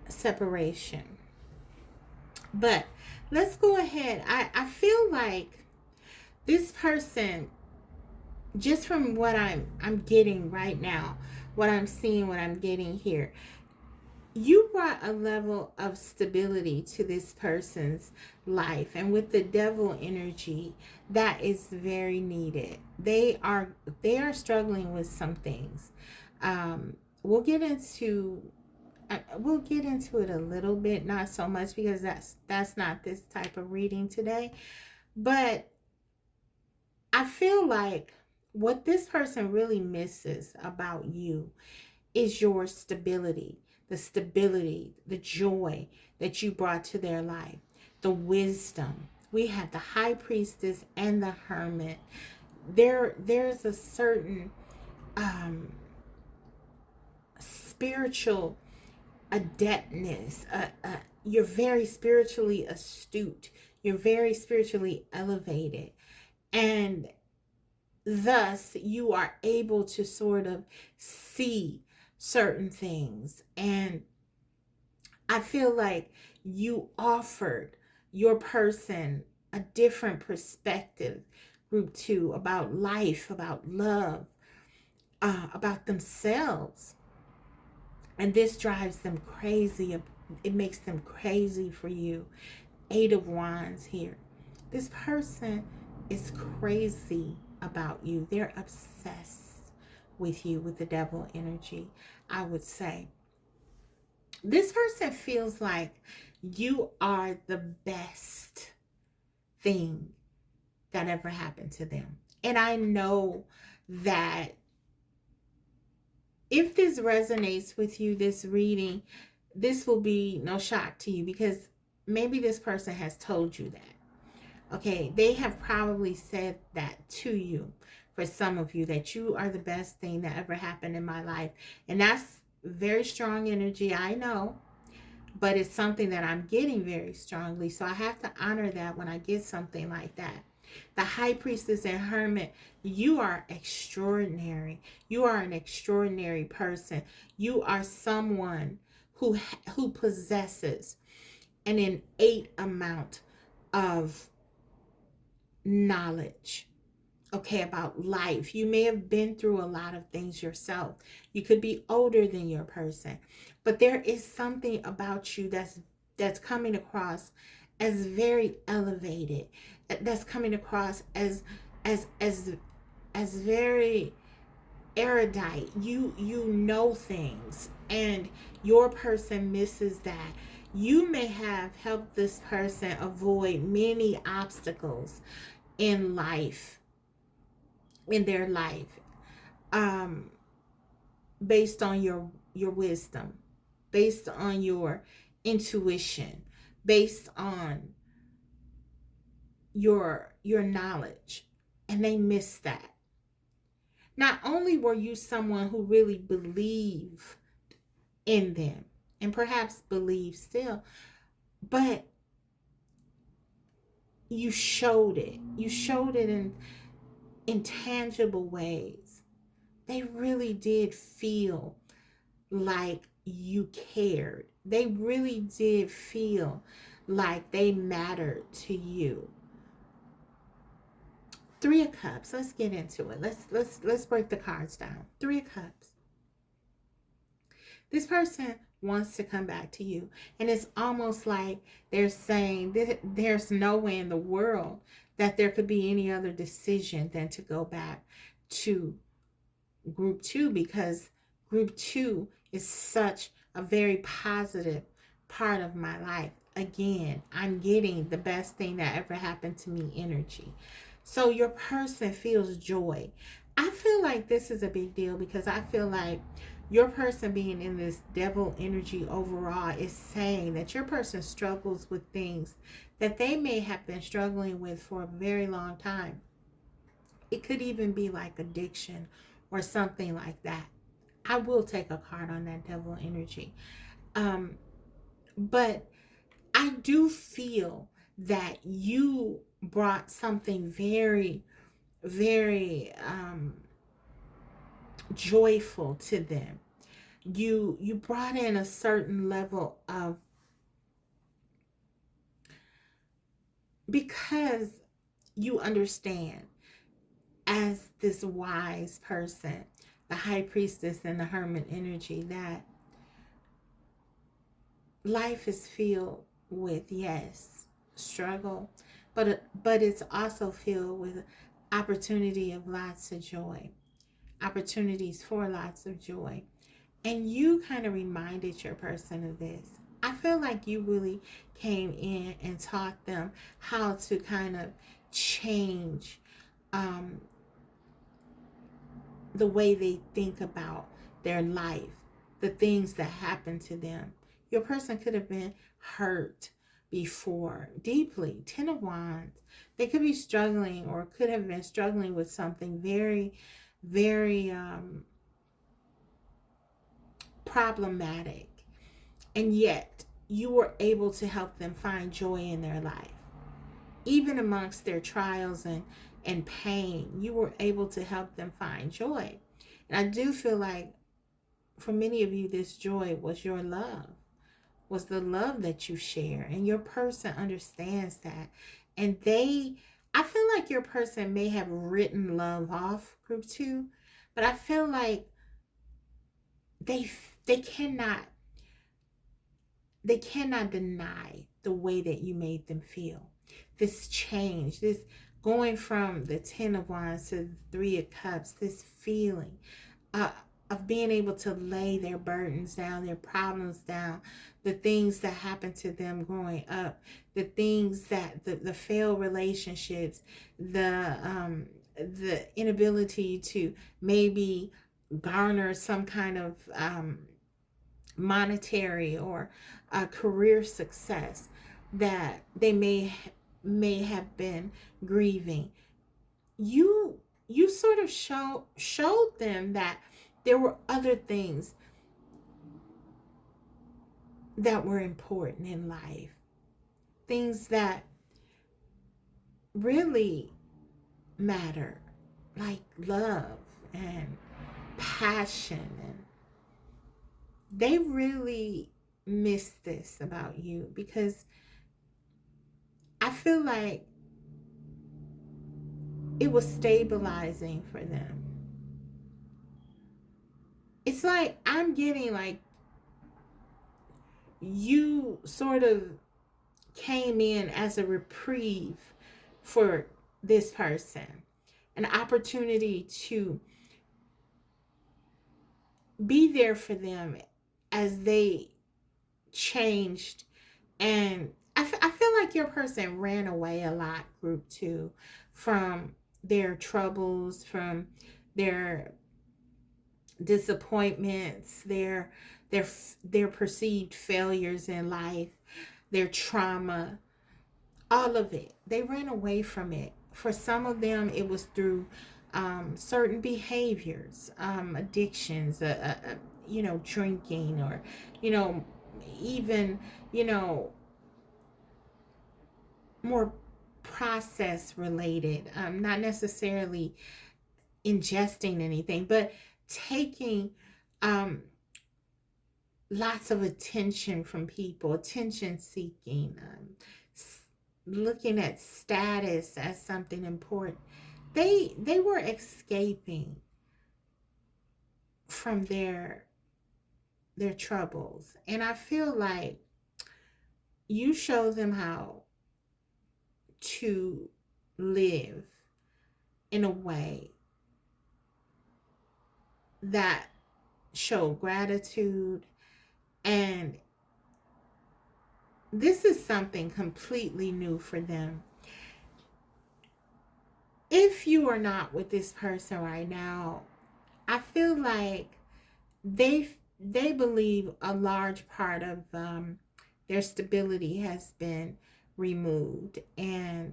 separation. But let's go ahead. I feel like this person, just from what I'm getting right now, what I'm seeing, what I'm getting here, you brought a level of stability to this person's life, and with the Devil energy, that is very needed. They are struggling with some things. We'll get into it a little bit, not so much, because that's not this type of reading today. But I feel like what this person really misses about you is your stability, the joy that you brought to their life, the wisdom. We have the High Priestess and the Hermit. There's a certain spiritual adeptness. You're very spiritually astute. You're very spiritually elevated. And thus, you are able to sort of see certain things. And I feel like you offered your person a different perspective, group 2, about life, about love, about themselves. And this drives them crazy. It makes them crazy for you. 8 of Wands here. This person is crazy about you. They're obsessed with you, with the Devil energy, I would say. This person feels like you are the best thing that ever happened to them. And I know that if this resonates with you, this reading, this will be no shock to you, because maybe this person has told you that. Okay, they have probably said that to you, for some of you, that you are the best thing that ever happened in my life. And that's very strong energy, I know, but it's something that I'm getting very strongly. So I have to honor that when I get something like that. The High Priestess and Hermit, you are extraordinary. You are an extraordinary person. You are someone who possesses an innate amount of knowledge, okay, about life. You may have been through a lot of things yourself. You could be older than your person, but there is something about you that's coming across as very elevated, that's coming across as very erudite. You know things, and your person misses that. You may have helped this person avoid many obstacles in life, in their life, based on your wisdom, based on your intuition, based on your knowledge, and they miss that. Not only were you someone who really believed in them, and perhaps believe still, but you showed it. You showed it in intangible ways. They really did feel like you cared. They really did feel like they mattered to you. Three of Cups. Let's get into it. Let's break the cards down. Three of Cups. This person wants to come back to you, and it's almost like they're saying that there's no way in the world that there could be any other decision than to go back to group two, because group two is such a very positive part of my life. Again, I'm getting the best thing that ever happened to me energy. So your person feels joy. I feel like this is a big deal because I feel like your person being in this devil energy overall is saying that your person struggles with things that they may have been struggling with for a very long time. It could even be like addiction or something like that. I will take a card on that devil energy. But I do feel that you brought something very, very joyful to them. You brought in a certain level of, because you understand, as this wise person, the high priestess and the hermit energy, that life is filled with, yes, struggle, but it's also filled with opportunity of lots of joy, opportunities for lots of joy. And you kind of reminded your person of this. I feel like you really came in and taught them how to kind of change um, the way they think about their life, the things that happen to them. Your person could have been hurt before, deeply. Ten of Wands. They could be struggling, or could have been struggling with something very, very problematic. And yet, you were able to help them find joy in their life. Even amongst their trials and pain, you were able to help them find joy. And I do feel like for many of you, this joy was your love, was the love that you share. And your person understands that. And I feel like your person may have written love off, group two, but I feel like they they cannot they cannot deny the way that you made them feel. This change, this going from the Ten of Wands to the Three of Cups, this feeling uh, of being able to lay their burdens down, their problems down, the things that happened to them growing up, the things that the failed relationships, the inability to maybe garner some kind of monetary or career success that they may have been grieving. You sort of showed them that there were other things that were important in life, things that really matter, like love and passion. And they really miss this about you, because I feel like it was stabilizing for them. It's like I'm getting like you sort of came in as a reprieve for this person, an opportunity to be there for them as they changed. And I feel like your person ran away a lot, group two, from their troubles, from their disappointments, their perceived failures in life, their trauma, all of it. They ran away from it. For some of them, it was through certain behaviors, addictions, drinking, or, even, more process related, not necessarily ingesting anything, but taking um, lots of attention from people, attention seeking, looking at status as something important. they were escaping from their troubles. And I feel like you show them how to live in a way that show gratitude. And this is something completely new for them. If you are not with this person right now, I feel like they believe a large part of their stability has been removed. And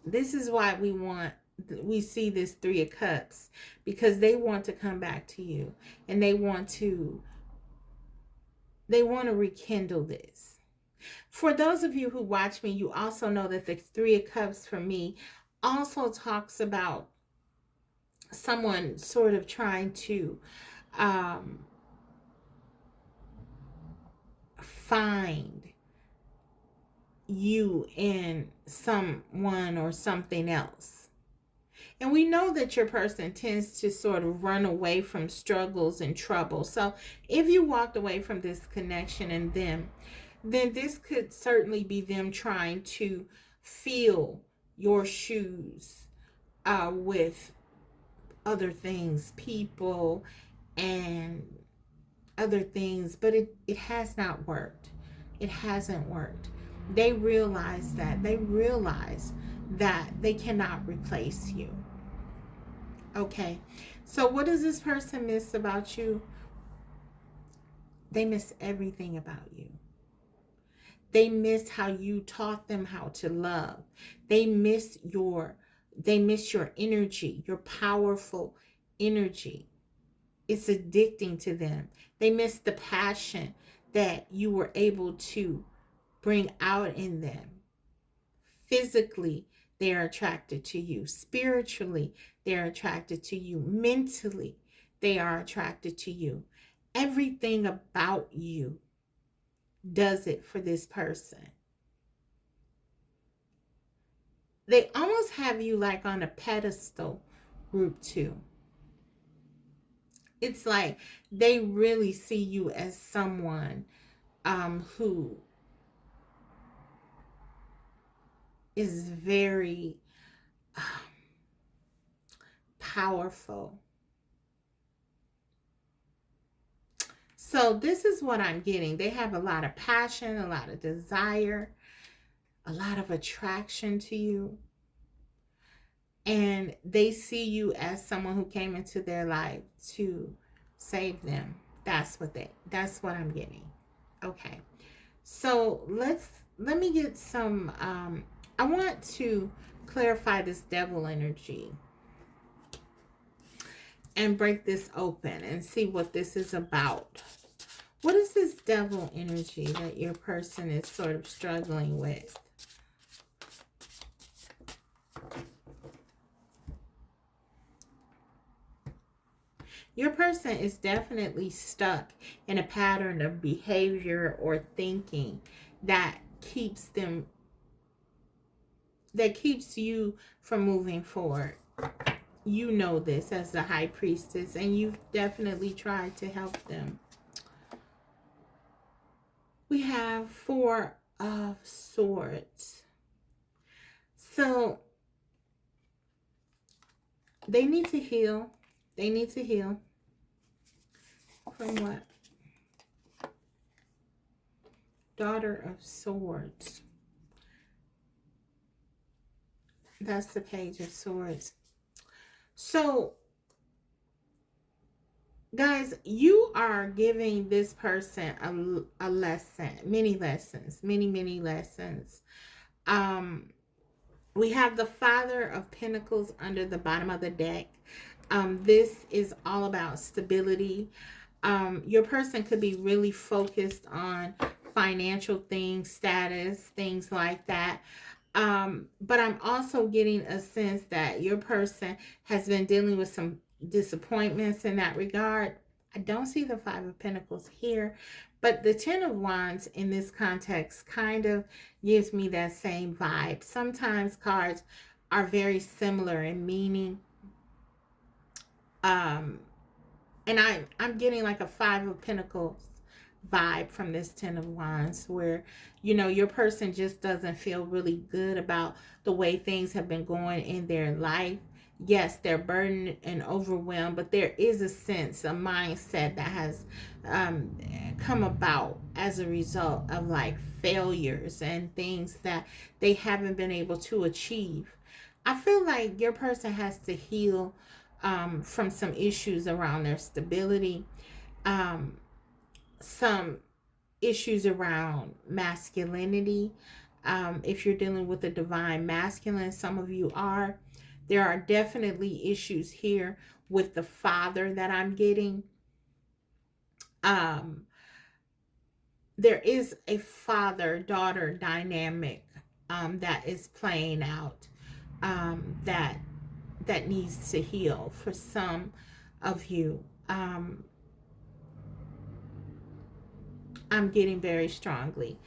this is why we see this Three of Cups, because they want to come back to you, and they want to rekindle this. For those of you who watch me, you also know that the Three of Cups for me also talks about someone sort of trying to find you in someone or something else. And we know that your person tends to sort of run away from struggles and trouble. So if you walked away from this connection and them, then this could certainly be them trying to fill your shoes with other things, people, and other things. But it has not worked. It hasn't worked. They realize that. They realize that they cannot replace you. Okay, so what does this person miss about you? They miss everything about you. They miss how you taught them how to love. They miss your energy, your powerful energy. It's addicting to them. They miss the passion that you were able to bring out in them. Physically, they are attracted to you. Spiritually, they are attracted to you. Mentally, they are attracted to you. Everything about you does it for this person. They almost have you like on a pedestal, group 2. It's like they really see you as someone who is very powerful. So this is what I'm getting. They have a lot of passion, a lot of desire, a lot of attraction to you. And they see you as someone who came into their life to save them. That's what I'm getting. Okay. So let me get some I want to clarify this devil energy and break this open and see what this is about. What is this devil energy that your person is sort of struggling with? Your person is definitely stuck in a pattern of behavior or thinking that keeps you from moving forward. You know this as the High Priestess, and you've definitely tried to help them. We have Four of Swords. So they need to heal. They need to heal. From what? Daughter of Swords. That's the Page of Swords. So, guys, you are giving this person a lesson, many lessons. We have the Father of Pentacles under the bottom of the deck. This is all about stability. Your person could be really focused on financial things, status, things like that. But I'm also getting a sense that your person has been dealing with some disappointments in that regard. I don't see the Five of Pentacles here, but the Ten of Wands in this context kind of gives me that same vibe. Sometimes cards are very similar in meaning. Um, and I'm getting like a Five of Pentacles vibe from this Ten of Wands, where your person just doesn't feel really good about the way things have been going in their life. Yes, they're burdened and overwhelmed, but there is a sense, a mindset that has um, come about as a result of like failures and things that they haven't been able to achieve. I feel like your person has to heal from some issues around their stability, um, some issues around masculinity. If you're dealing with a divine masculine, some of you are. There are definitely issues here with the father that I'm getting. Um, there is a father-daughter dynamic that is playing out, that needs to heal for some of you. I'm getting very strongly.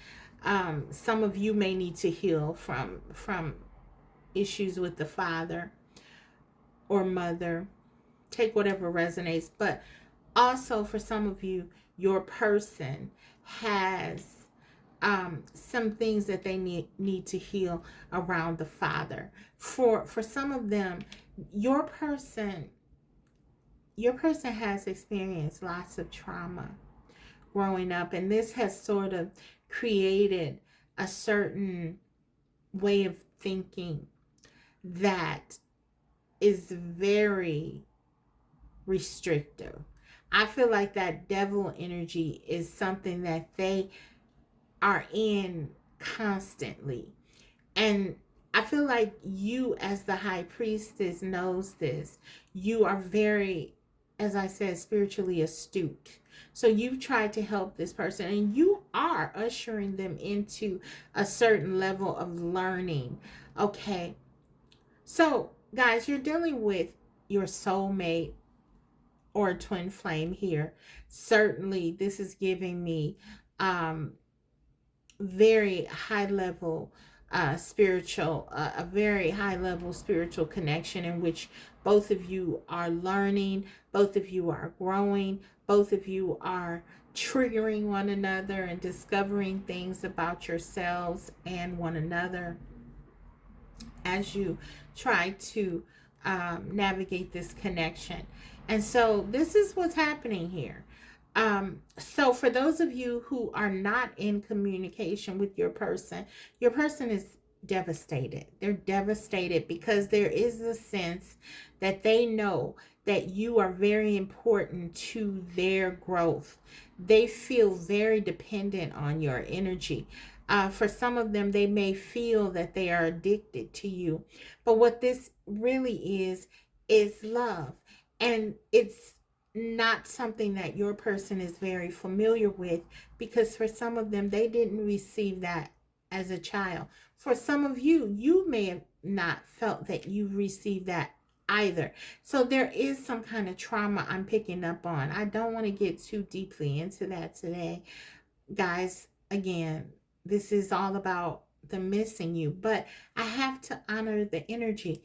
Some of you may need to heal from issues with the father or mother. Take whatever resonates. But also for some of you, your person has some things that they need to heal around the father. For some of them, your person has experienced lots of trauma growing up, and this has sort of created a certain way of thinking that is very restrictive. I feel like that devil energy is something that they are in constantly. And I feel like you, as the high priestess, knows this. You are very, as I said, spiritually astute. So you've tried to help this person, and you are ushering them into a certain level of learning. Okay. So, guys, you're dealing with your soulmate or twin flame here. Certainly, this is giving me um, very high level spiritual, a very high level spiritual connection in which both of you are learning, both of you are growing, both of you are triggering one another and discovering things about yourselves and one another as you try to navigate this connection. And so this is what's happening here. So for those of you who are not in communication with your person is devastated. They're devastated because there is a sense that they know that you are very important to their growth. They feel very dependent on your energy. For some of them, they may feel that they are addicted to you. But what this really is love. And it's not something that your person is very familiar with, because for some of them, they didn't receive that as a child. For some of you, you may have not felt that you received that either. So there is some kind of trauma I'm picking up on. I don't want to get too deeply into that today. Guys, again, this is all about the missing you, but I have to honor the energy.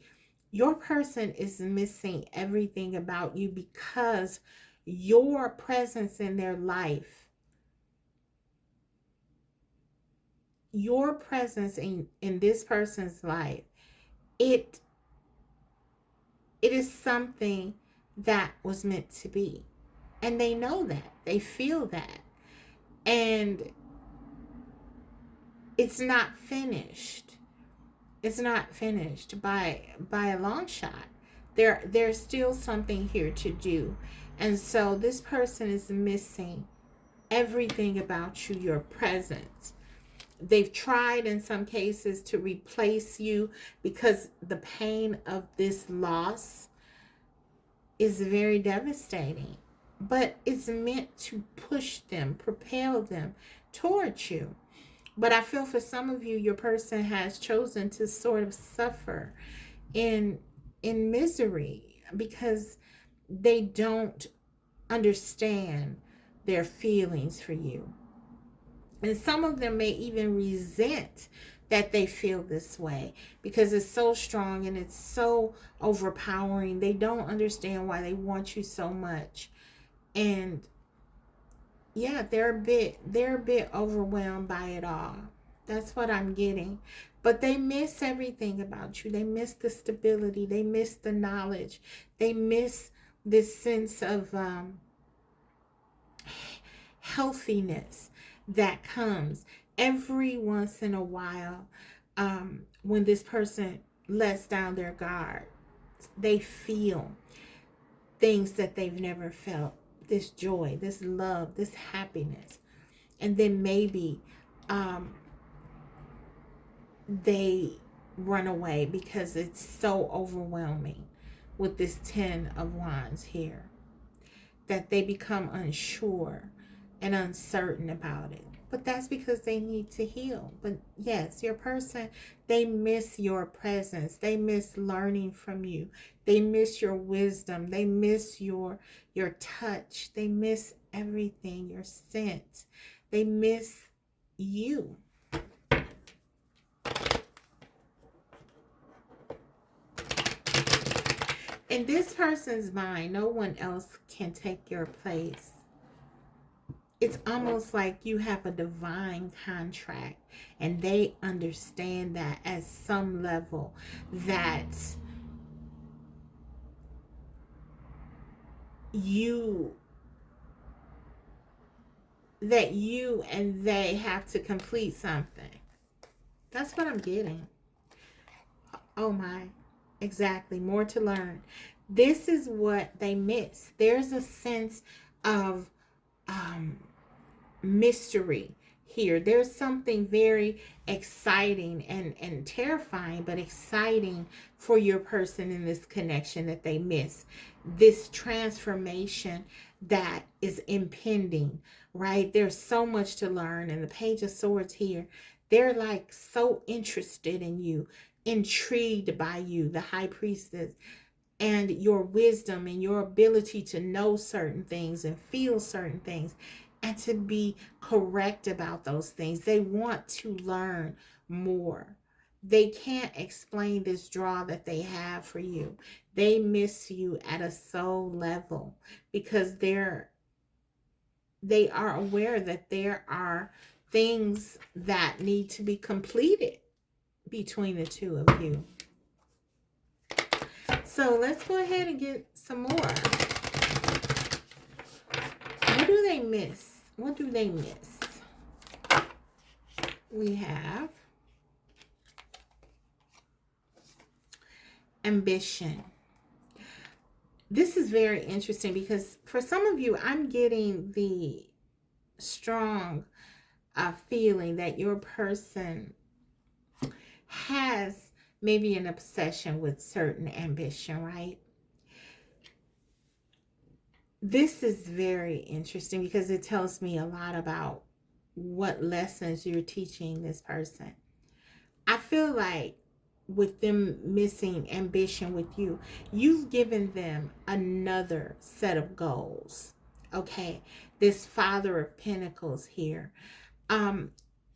Your person is missing everything about you because your presence in their life, your presence in this person's life, it is something that was meant to be. And they know that. They feel that. And it's not finished. It's not finished by a long shot. There's still something here to do. And so this person is missing everything about you, your presence. They've tried in some cases to replace you because the pain of this loss is very devastating. But it's meant to push them, propel them towards you. But I feel for some of you, your person has chosen to sort of suffer in misery because they don't understand their feelings for you. And some of them may even resent that they feel this way, because it's so strong and it's so overpowering. They don't understand why they want you so much. And yeah, they're a bit overwhelmed by it all. That's what I'm getting. But they miss everything about you. They miss the stability. They miss the knowledge. They miss this sense of healthiness that comes every once in a while, when this person lets down their guard. They feel things that they've never felt, this joy, this love, this happiness. And then maybe they run away because it's so overwhelming with this 10 of Wands here, that they become unsure and uncertain about it. But that's because they need to heal. But yes, your person, they miss your presence. They miss learning from you. They miss your wisdom. They miss your touch. They miss everything, your scent. They miss you. In this person's mind, no one else can take your place. It's almost like you have a divine contract, and they understand that at some level, that you and they have to complete something. That's what I'm getting. Oh my, exactly. More to learn. This is what they miss. There's a sense of mystery here. There's something very exciting and terrifying, but exciting for your person in this connection that they miss. This transformation that is impending, right? There's so much to learn. And the Page of Swords here, they're like so interested in you, intrigued by you, the High Priestess, and your wisdom and your ability to know certain things and feel certain things and to be correct about those things. They want to learn more. They can't explain this draw that they have for you. They miss you at a soul level, because they are aware that there are things that need to be completed between the two of you. So let's go ahead and get some more. What do they miss? What do they miss? We have ambition. This is very interesting, because for some of you, I'm getting the strong feeling that your person has maybe an obsession with certain ambition, right? This is very interesting, because it tells me a lot about what lessons you're teaching this person. I feel like with them missing ambition with you, you've given them another set of goals. Okay, this Father of Pentacles here.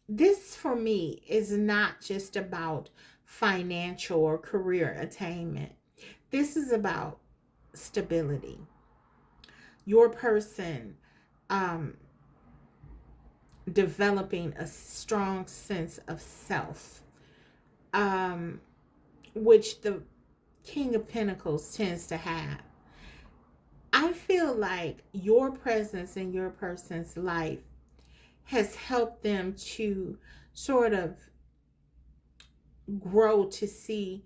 This for me is not just about financial or career attainment. This is about stability. Your person developing a strong sense of self, which the King of Pentacles tends to have. I feel like your presence in your person's life has helped them to sort of grow to see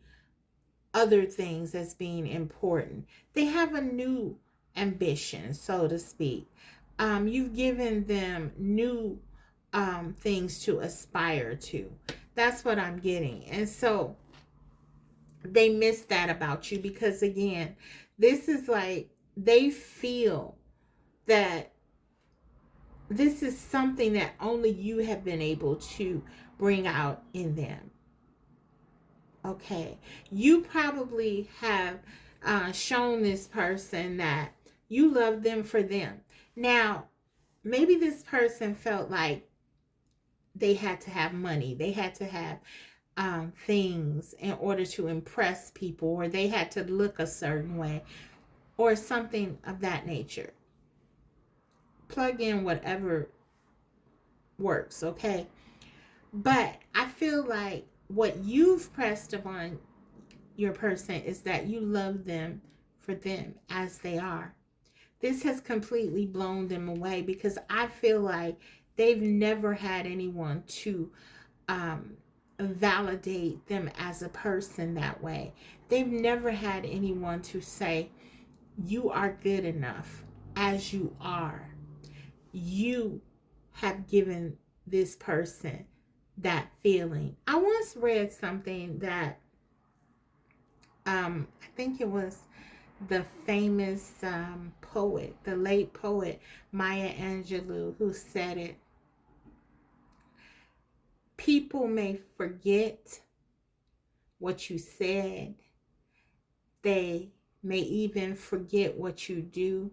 other things as being important. They have a new ambition, so to speak. You've given them new things to aspire to. That's what I'm getting. And so they miss that about you, because again, this is like they feel that this is something that only you have been able to bring out in them. Okay, you probably have shown this person that you love them for them. Now, maybe this person felt like they had to have money. They had to have things in order to impress people, or they had to look a certain way, or something of that nature. Plug in whatever works, okay? But I feel like what you've pressed upon your person is that you love them for them as they are. This has completely blown them away, because I feel like they've never had anyone to validate them as a person that way. They've never had anyone to say, you are good enough as you are. You have given this person that feeling. I once read something that I think it was the famous poet, the late poet Maya Angelou, who said it. People may forget what you said. They may even forget what you do,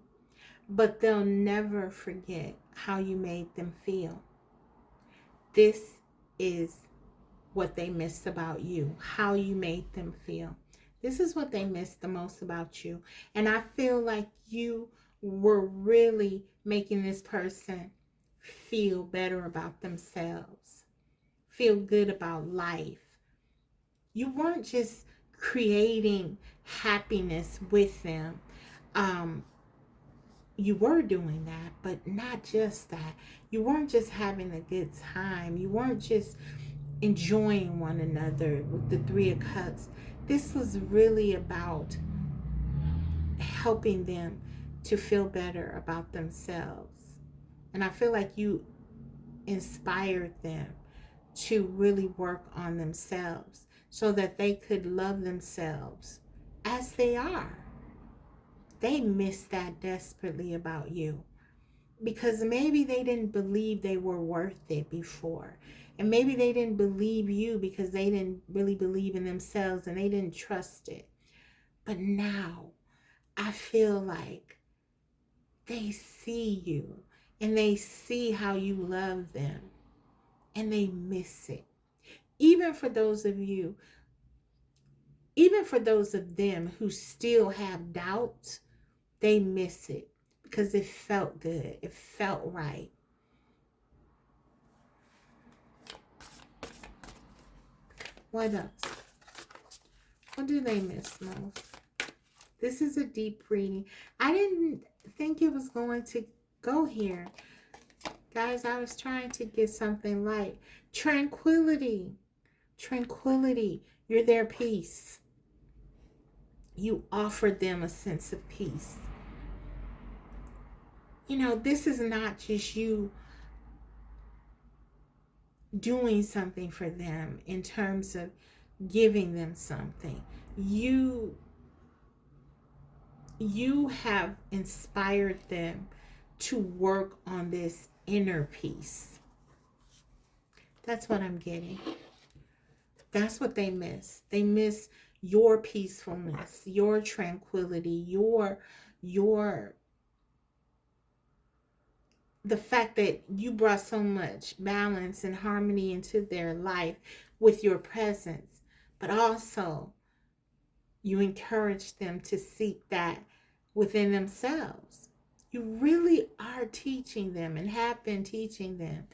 but they'll never forget how you made them feel. This is what they missed about you, how you made them feel. This is what they missed the most about you. And I feel like you were really making this person feel better about themselves, feel good about life. You weren't just creating happiness with them. You were doing that, but not just that. You weren't just having a good time. You weren't just enjoying one another with the Three of Cups. This was really about helping them to feel better about themselves. And I feel like you inspired them to really work on themselves so that they could love themselves as they are. They miss that desperately about you, because maybe they didn't believe they were worth it before. And maybe they didn't believe you because they didn't really believe in themselves and they didn't trust it. But now I feel like they see you and they see how you love them and they miss it. Even for those of you, even for those of them who still have doubts, they miss it because it felt good. It felt right. What else? What do they miss most? This is a deep reading. I didn't think it was going to go here. Guys, I was trying to get something light. Tranquility. Tranquility. You're their peace. You offered them a sense of peace. You know, this is not just you doing something for them in terms of giving them something. You have inspired them to work on this inner peace. That's what I'm getting. That's what they miss. They miss your peacefulness, your tranquility, the fact that you brought so much balance and harmony into their life with your presence, but also you encourage them to seek that within themselves. You really are teaching them and have been teaching them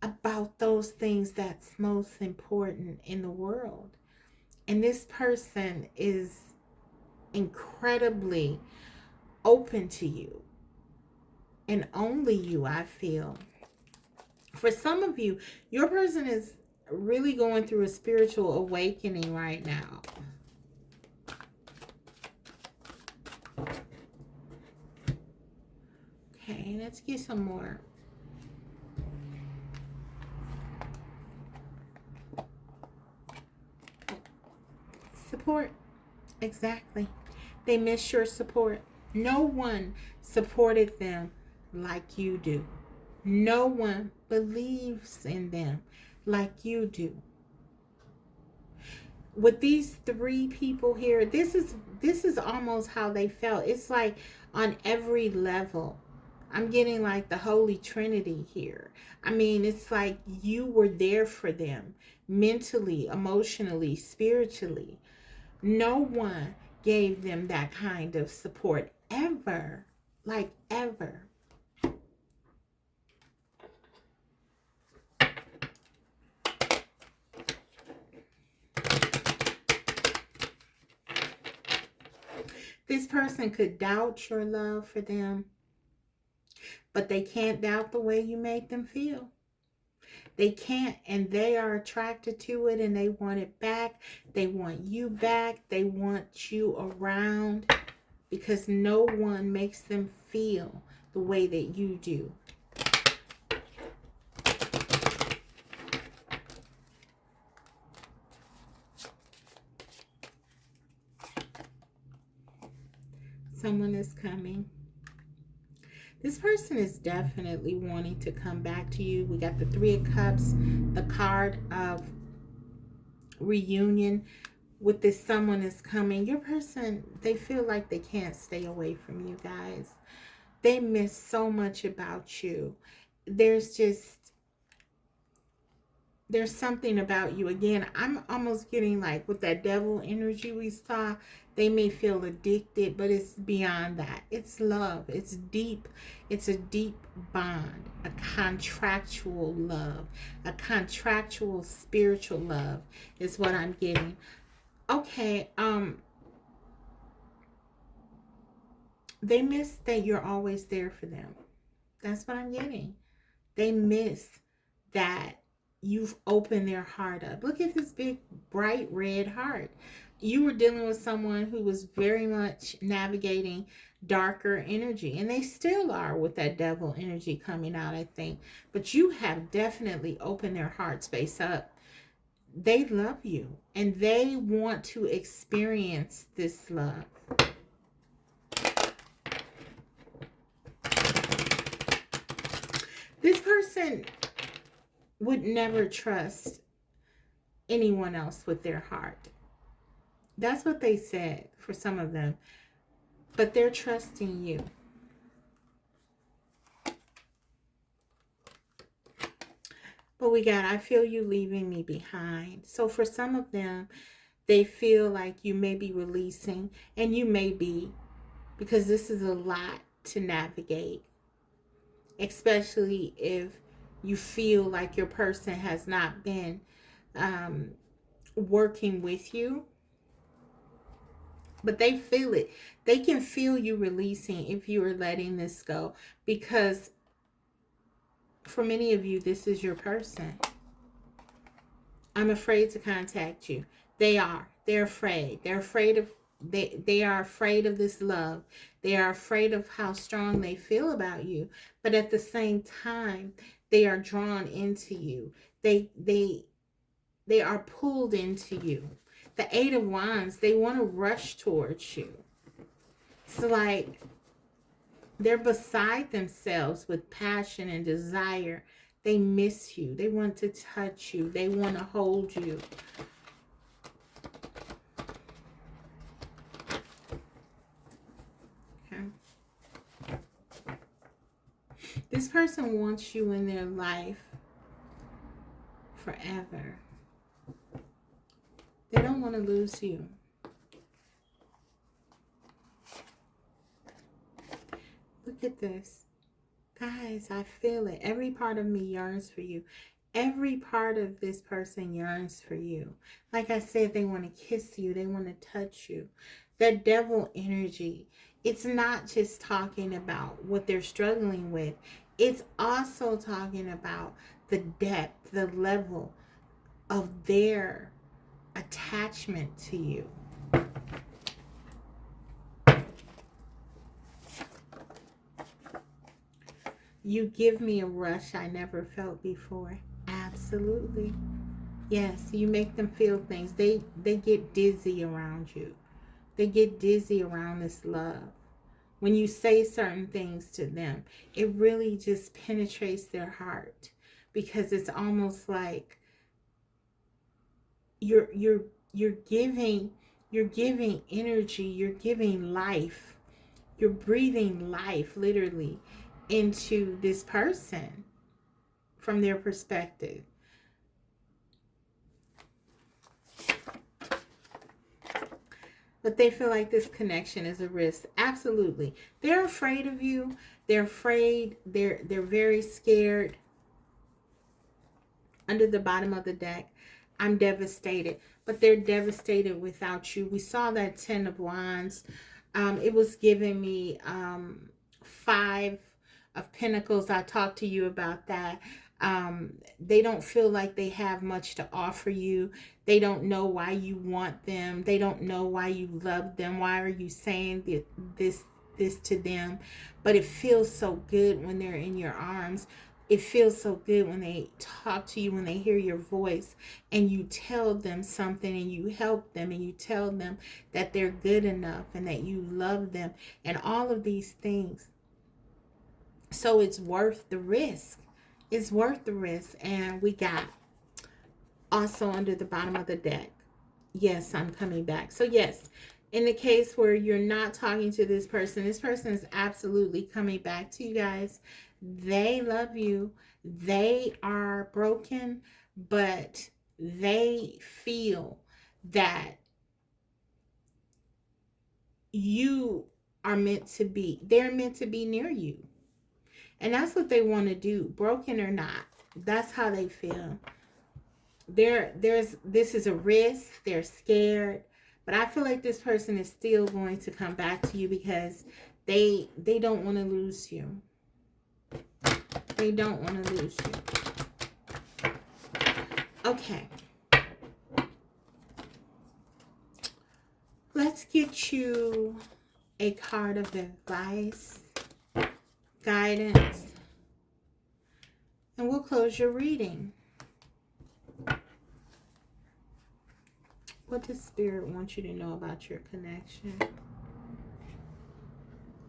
about those things that's most important in the world. And this person is incredibly open to you. And only you, I feel. For some of you, your person is really going through a spiritual awakening right now. Okay, let's get some more. Support. Exactly. They miss your support. No one supported them like you do. No one believes in them like you do. With these three people here, this is almost how they felt. It's like on every level. I'm getting like the Holy Trinity here. I mean, it's like you were there for them mentally, emotionally, spiritually. No one gave them that kind of support ever, like ever. This person could doubt your love for them, but they can't doubt the way you make them feel. They can't, and they are attracted to it and they want it back. They want you back. They want you around because no one makes them feel the way that you do. Someone is coming. This person is definitely wanting to come back to you. We got the Three of Cups, the card of reunion. With this someone is coming. Your person, they feel like they can't stay away from you guys. They miss so much about you. There's something about you. Again, I'm almost getting like with that devil energy we saw, they may feel addicted, but it's beyond that. It's love. It's deep. It's a deep bond, a contractual love, a contractual spiritual love is what I'm getting. Okay, they miss that you're always there for them. That's what I'm getting. They miss that you've opened their heart up. Look at this big, bright red heart. You were dealing with someone who was very much navigating darker energy, and they still are with that devil energy coming out, I think. But you have definitely opened their heart space up. They love you, and they want to experience this love. This person would never trust anyone else with their heart. That's what they said for some of them. But they're trusting you. But we got, I feel you leaving me behind. So for some of them, they feel like you may be releasing, and you may be, because this is a lot to navigate, especially if you feel like your person has not been working with you. But they feel it. They can feel you releasing if you are letting this go, because for many of you, this is your person. I'm afraid to contact you. They are. They're afraid. They're afraid of they are afraid of this love. They are afraid of how strong they feel about you. But at the same time, they are drawn into you. They are pulled into you. The Eight of Wands, they want to rush towards you. It's like they're beside themselves with passion and desire. They miss you. They want to touch you. They want to hold you. Okay. This person wants you in their life forever. They don't want to lose you. Look at this. Guys, I feel it. Every part of me yearns for you. Every part of this person yearns for you. Like I said, they want to kiss you. They want to touch you. That devil energy, it's not just talking about what they're struggling with. It's also talking about the depth, the level of their attachment to you. You give me a rush I never felt before. Absolutely. Yes, you make them feel things. They get dizzy around you. They get dizzy around this love. When you say certain things to them, it really just penetrates their heart, because it's almost like you're giving energy, you're giving life. You're breathing life, literally, into this person from their perspective. But they feel like this connection is a risk. Absolutely. They're afraid of you. They're afraid. They're very scared. Under the bottom of the deck, I'm devastated. But they're devastated without you. We saw that 10 of Wands. It was giving me 5 of Pentacles. I talked to you about that. They don't feel like they have much to offer you. They don't know why you want them. They don't know why you love them. Why are you saying this to them? But it feels so good when they're in your arms. It feels so good when they talk to you, when they hear your voice, and you tell them something, and you help them, and you tell them that they're good enough and that you love them, and all of these things. So it's worth the risk. It's worth the risk. And we got also under the bottom of the deck, yes, I'm coming back. So yes, in the case where you're not talking to this person is absolutely coming back to you guys. They love you. They are broken, but they feel that you are meant to be. They're meant to be near you. And that's what they want to do, broken or not. That's how they feel. This is a risk. They're scared. But I feel like this person is still going to come back to you because they don't want to lose you. They don't want to lose you. Okay. Let's get you a card of advice, guidance, and we'll close your reading. What does Spirit want you to know about your connection?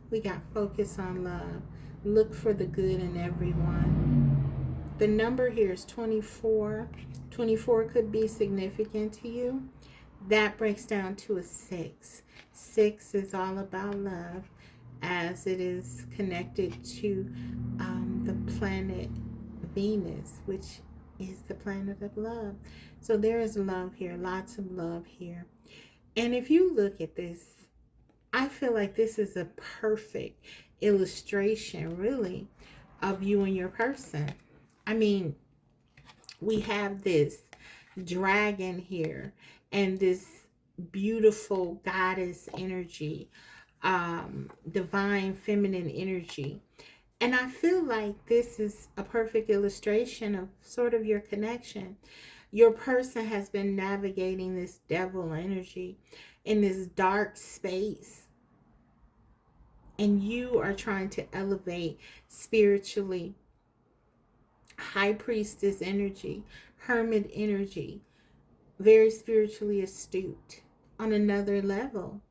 We got focus on love. Look for the good in everyone. The number here is 24. 24 could be significant to you. That breaks down to a 6. 6 is all about love, as it is connected to the planet Venus, which is the planet of love. So there is love here, lots of love here. And if you look at this, I feel like this is a perfect illustration, really, of you and your person. I mean, we have this dragon here and this beautiful goddess energy, divine feminine energy. And I feel like this is a perfect illustration of sort of your connection. Your person has been navigating this devil energy in this dark space. And you are trying to elevate spiritually. High priestess energy, hermit energy, very spiritually astute on another level,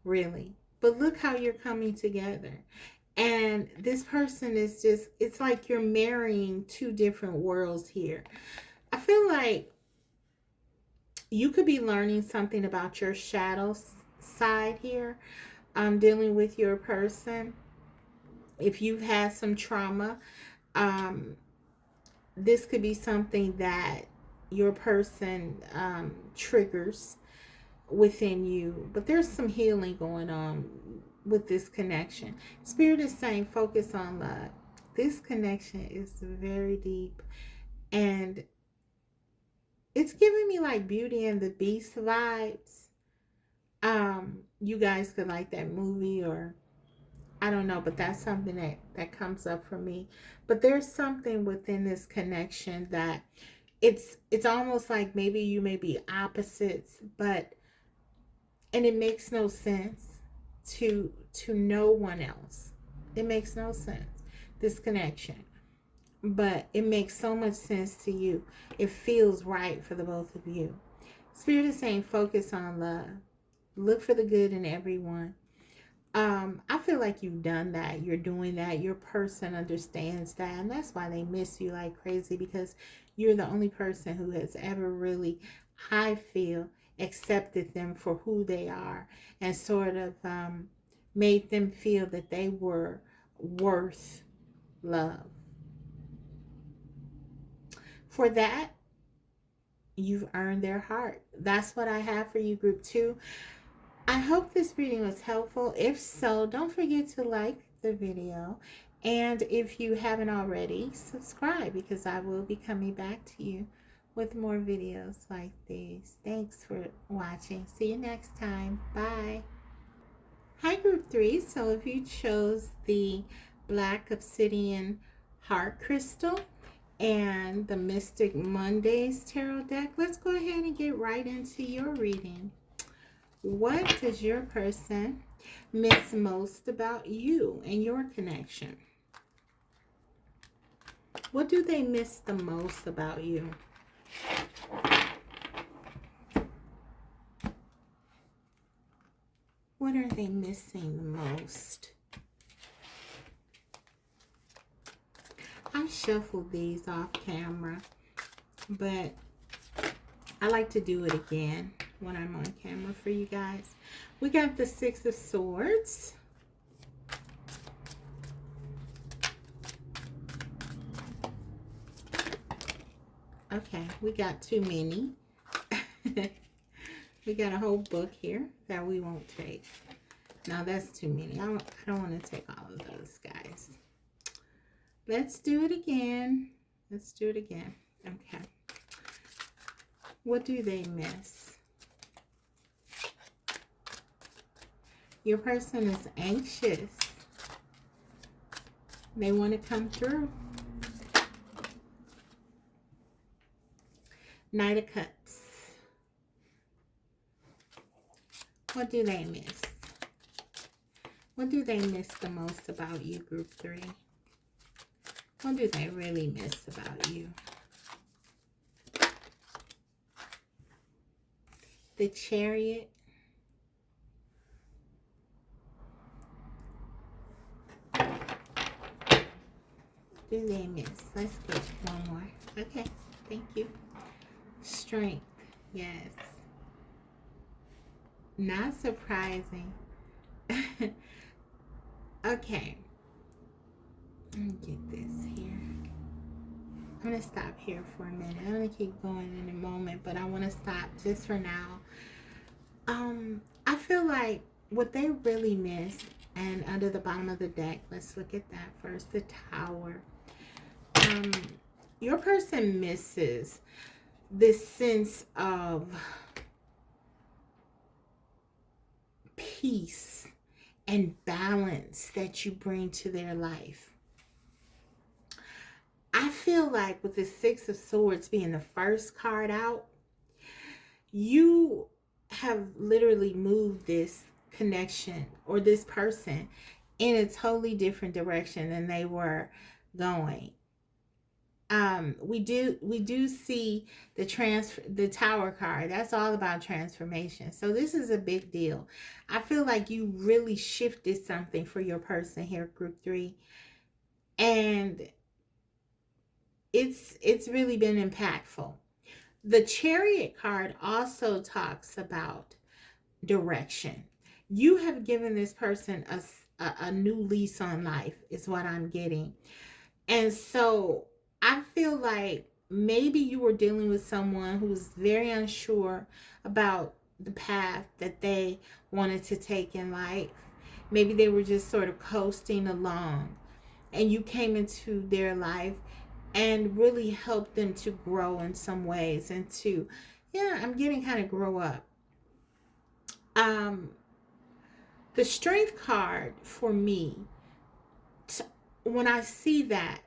really. But look how you're coming together. And this person is just, it's like you're marrying two different worlds here. I feel like you could be learning something about your shadow side here, dealing with your person. If you've had some trauma, this could be something that your person triggers within you. But there's some healing going on with this connection. Spirit is saying focus on love. This connection is very deep, and it's giving me like Beauty and the Beast vibes. You guys could like that movie, or I don't know, but that's something that comes up for me. But there's something within this connection that it's almost like maybe you may be opposites, but and it makes no sense to no one else. It makes no sense, this connection. But it makes so much sense to you. It feels right for the both of you. Spirit is saying focus on love. Look for the good in everyone. I feel like you've done that. You're doing that. Your person understands that. And that's why they miss you like crazy, because you're the only person who has ever really, I feel, accepted them for who they are and sort of made them feel that they were worth love. For that, you've earned their heart. That's what I have for you, group 2. I hope this reading was helpful. If so, don't forget to like the video. And if you haven't already, subscribe, because I will be coming back to you with more videos like these. Thanks for watching. See you next time. Bye. Hi, group 3. So if you chose the Black Obsidian Heart Crystal and the Mystic Mondays Tarot deck, let's go ahead and get right into your reading. What does your person miss most about you and your connection? What do they miss the most about you? What are they missing the most? I shuffled these off camera, but I like to do it again when I'm on camera for you guys. We got the Six of Swords. Okay, we got too many. We got a whole book here that we won't take. No, that's too many. I don't want to take all of those, guys. Let's do it again. Let's do it again. Okay. What do they miss? Your person is anxious. They want to come through. Knight of Cups. What do they miss? What do they miss the most about you, group 3? What do they really miss about you? The Chariot. Do they miss? Let's get one more. Okay, thank you. Strength. Yes. Not surprising. Okay. Let me get this here. I'm going to stop here for a minute. I'm going to keep going in a moment, but I want to stop just for now. I feel like what they really miss, and under the bottom of the deck, let's look at that first, the Tower. Your person misses this sense of peace and balance that you bring to their life. I feel like with the Six of Swords being the first card out, you have literally moved this connection or this person in a totally different direction than they were going. We do see the Tower card. That's all about transformation. So this is a big deal. I feel like you really shifted something for your person here, group 3. And it's really been impactful. The Chariot card also talks about direction. You have given this person a new lease on life, is what I'm getting. And so I feel like maybe you were dealing with someone who was very unsure about the path that they wanted to take in life. Maybe they were just sort of coasting along, and you came into their life and really helped them to grow in some ways and to, yeah, I'm getting kind of grow up. The Strength card for me, when I see that,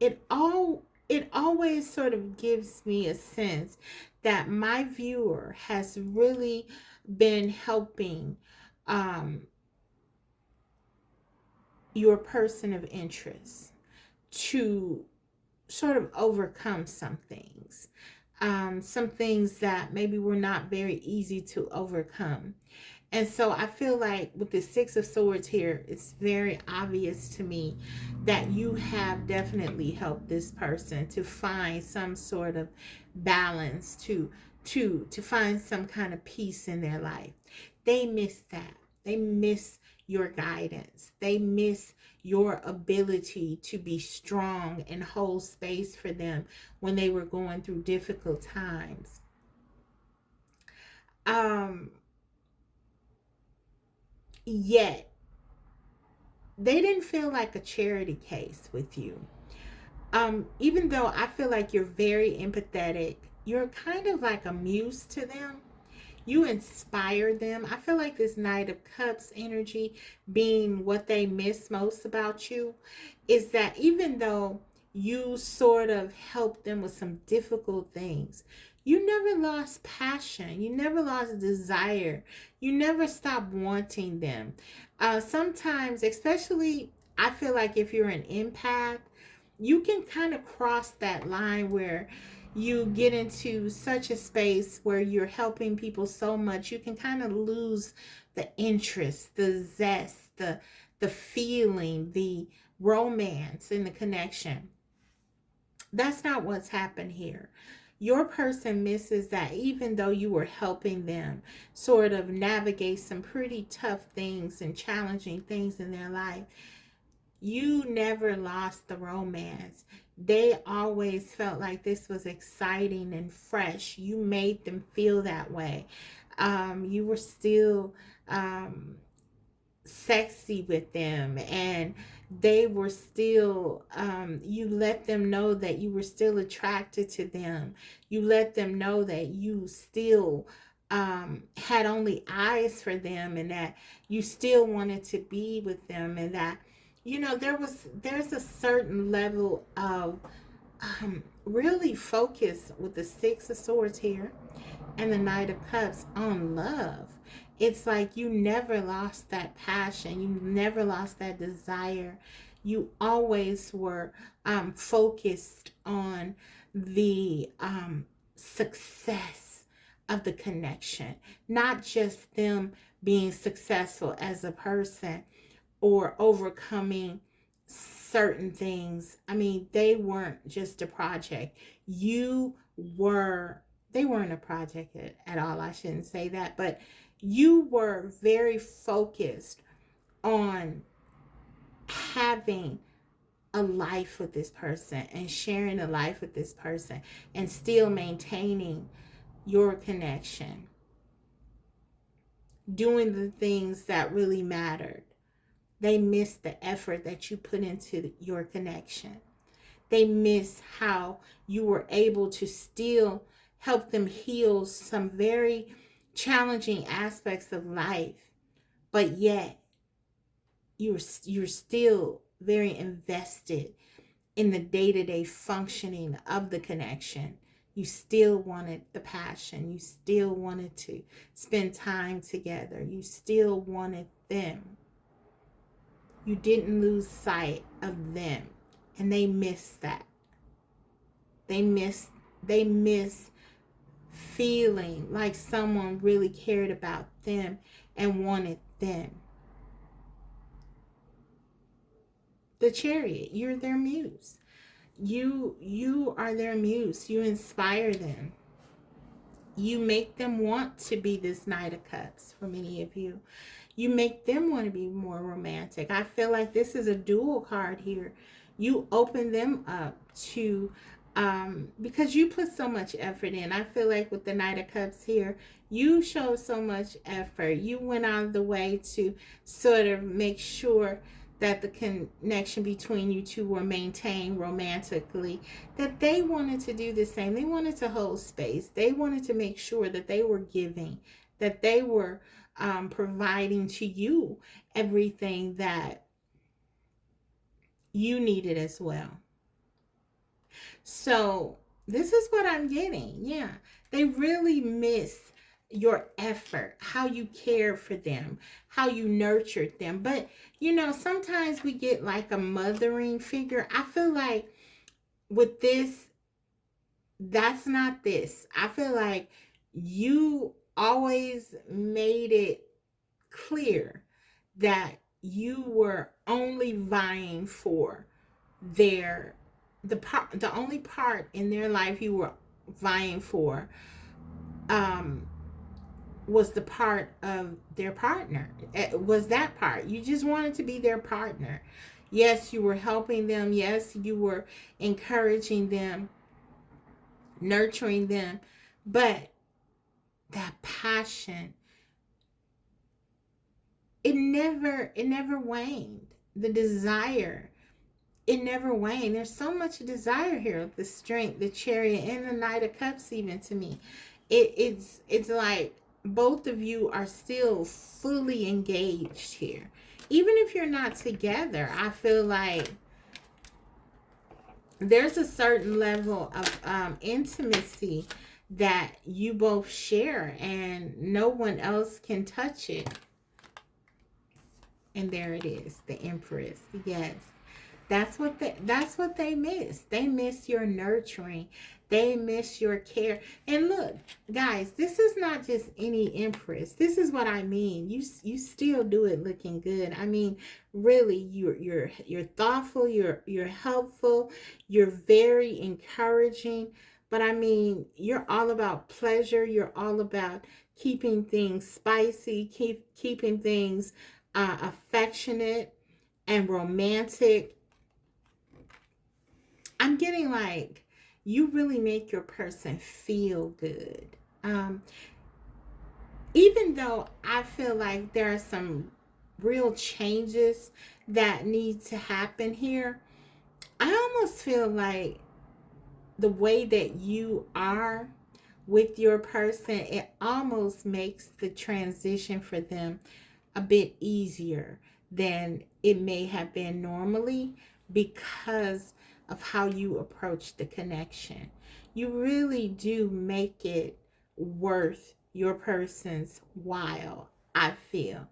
it always sort of gives me a sense that my viewer has really been helping your person of interest to sort of overcome some things that maybe were not very easy to overcome. And so I feel like with the Six of Swords here, it's very obvious to me that you have definitely helped this person to find some sort of balance, to find some kind of peace in their life. They miss that. They miss your guidance. They miss your ability to be strong and hold space for them when they were going through difficult times. Yet they didn't feel like a charity case with you. Even though I feel like you're very empathetic, you're kind of like a muse to them. You inspire them. I feel like this Knight of Cups energy being what they miss most about you is that even though you sort of help them with some difficult things, you never lost passion. You never lost desire. You never stopped wanting them. Sometimes, especially, I feel like if you're an empath, you can kind of cross that line where you get into such a space where you're helping people so much, you can kind of lose the interest, the zest, the feeling, the romance in the connection. That's not what's happened here. Your person misses that even though you were helping them sort of navigate some pretty tough things and challenging things in their life, you never lost the romance. They always felt like this was exciting and fresh. You made them feel that way. You were still sexy with them, and they were still, you let them know that you were still attracted to them. You let them know that you still had only eyes for them, and that you still wanted to be with them, and that there's a certain level of really focus with the Six of Swords here and the Knight of Cups on love. It's like you never lost that passion. You never lost that desire. You always were focused on the success of the connection, not just them being successful as a person or overcoming certain things. I mean, they weren't just a project. You were, they weren't a project at all. I shouldn't say that, but you were very focused on having a life with this person and sharing a life with this person and still maintaining your connection, doing the things that really mattered. They miss the effort that you put into your connection. They miss how you were able to still help them heal some very challenging aspects of life, but yet you're still very invested in the day-to-day functioning of the connection. You still wanted the passion. You still wanted to spend time together. You still wanted them. You didn't lose sight of them, and they miss that. They miss feeling like someone really cared about them and wanted them. The Chariot, you're their muse. You are their muse. You inspire them. You make them want to be this Knight of Cups for many of you. You make them want to be more romantic. I feel like this is a dual card here. You open them up to, because you put so much effort in. I feel like with the Knight of Cups here, you showed so much effort. You went out of the way to sort of make sure that the connection between you two were maintained romantically, that they wanted to do the same. They wanted to hold space. They wanted to make sure that they were giving, that they were providing to you everything that you needed as well. So this is what I'm getting. Yeah, they really miss your effort, how you cared for them, how you nurtured them. But sometimes we get like a mothering figure. I feel like with this, that's not this. I feel like you always made it clear that you were only vying for the only part in their life you were vying for was the part of their partner. It was that part. You just wanted to be their partner. Yes, you were helping them. Yes, you were encouraging them, nurturing them. But that passion, it never waned. The desire, it never waned. There's so much desire here. The strength, the chariot, and the Knight of Cups. Even to me, it's like both of you are still fully engaged here. Even if you're not together, I feel like there's a certain level of intimacy that you both share, and no one else can touch it. And there it is, the Empress. Yes. That's what they miss. They miss your nurturing. They miss your care. And look, guys, this is not just any Empress. This is what I mean. You still do it looking good. I mean, really, you're thoughtful, you're helpful, you're very encouraging. But I mean, you're all about pleasure. You're all about keeping things spicy, keeping things affectionate and romantic. I'm getting like you really make your person feel good. Um, Even though I feel like there are some real changes that need to happen here, I almost feel like the way that you are with your person, it almost makes the transition for them a bit easier than it may have been normally because of how you approach the connection. You really do make it worth your person's while, I feel.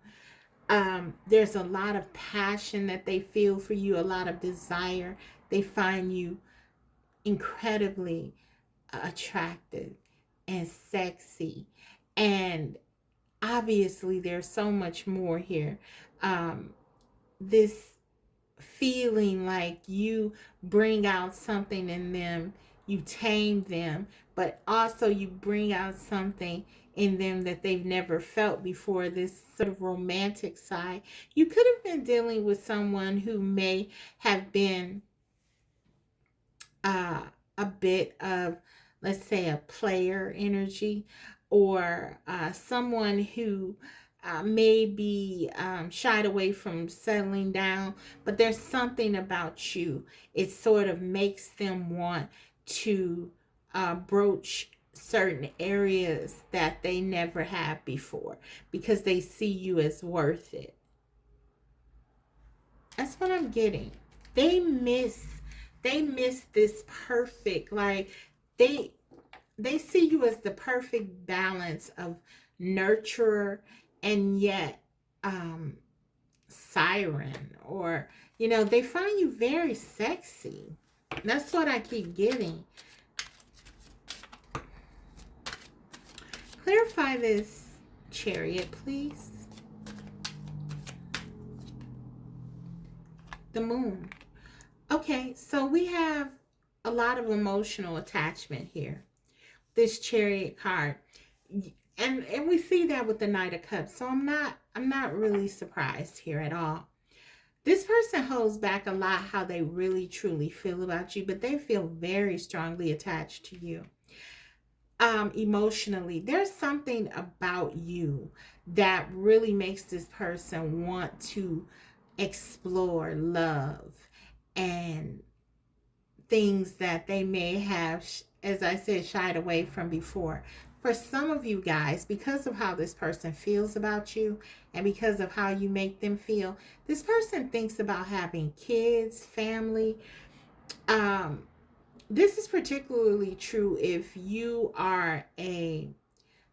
There's a lot of passion that they feel for you, a lot of desire. They find you incredibly attractive and sexy. And obviously, there's so much more here. Um, this feeling like you bring out something in them, you tame them, but also you bring out something in them that they've never felt before, this sort of romantic side. You could have been dealing with someone who may have been uh, a bit of, let's say, a player energy, or someone who may be shied away from settling down, but there's something about you. It sort of makes them want to broach certain areas that they never had before because they see you as worth it. That's what I'm getting. They miss they miss this perfect, like they they see you as the perfect balance of nurturer and yet um siren, or they find you very sexy. That's what I keep getting. Clarify this chariot, please. The moon. Okay, so we have a lot of emotional attachment here. This chariot card. And we see that with the Knight of Cups. So I'm not really surprised here at all. This person holds back a lot how they really truly feel about you, but they feel very strongly attached to you. Emotionally, there's something about you that really makes this person want to explore love and things that they may have, as I said, shied away from before. For some of you guys, because of how this person feels about you and because of how you make them feel, this person thinks about having kids, family. Um, this is particularly true if you are a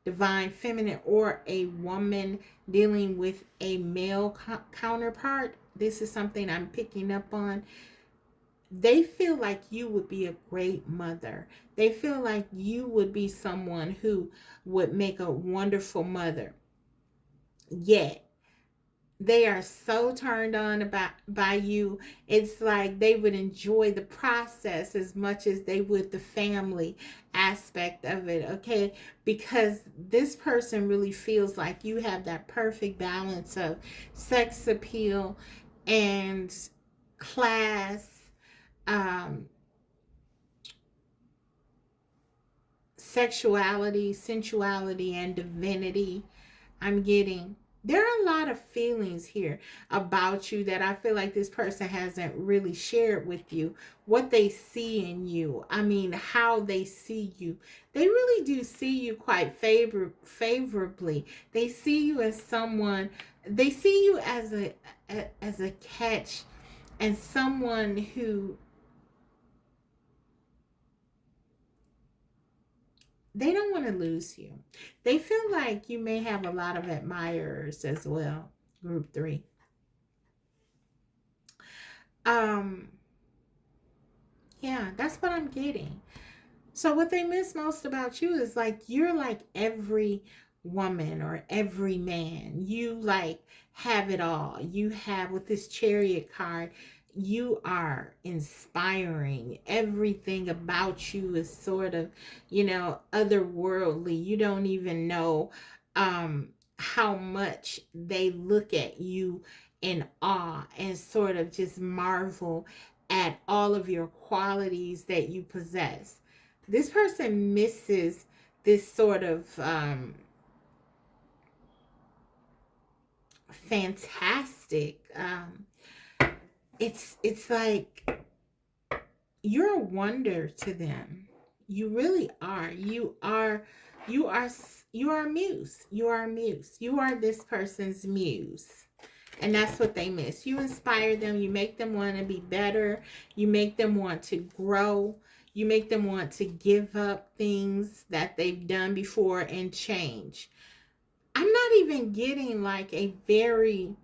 divine feminine or a woman dealing with a male counterpart. This is something I'm picking up on. They feel like you would be a great mother. They feel like you would be someone who would make a wonderful mother. Yet they are so turned on by you. It's like they would enjoy the process as much as they would the family aspect of it, okay? Because this person really feels like you have that perfect balance of sex appeal and class, um, sexuality, sensuality, and divinity. I'm getting, there are a lot of feelings here about you that I feel like this person hasn't really shared with you. What they see in you, I mean, how they see you. They really do see you quite favorably. They see you as someone, they see you as a catch, and someone who, they don't want to lose you. They feel like you may have a lot of admirers as well. Group 3. Um, yeah, that's what I'm getting. So what they miss most about you is like you're like every woman or every man. You like have it all. You have, with this Chariot card, you are inspiring. Everything about you is sort of, otherworldly. You don't even know um how much they look at you in awe and sort of just marvel at all of your qualities that you possess. This person misses this sort of fantastic. It's like you're a wonder to them. You really are. You are a muse. You are a muse. You are this person's muse. And that's what they miss. You inspire them. You make them want to be better. You make them want to grow. You make them want to give up things that they've done before and change. I'm not even getting like a very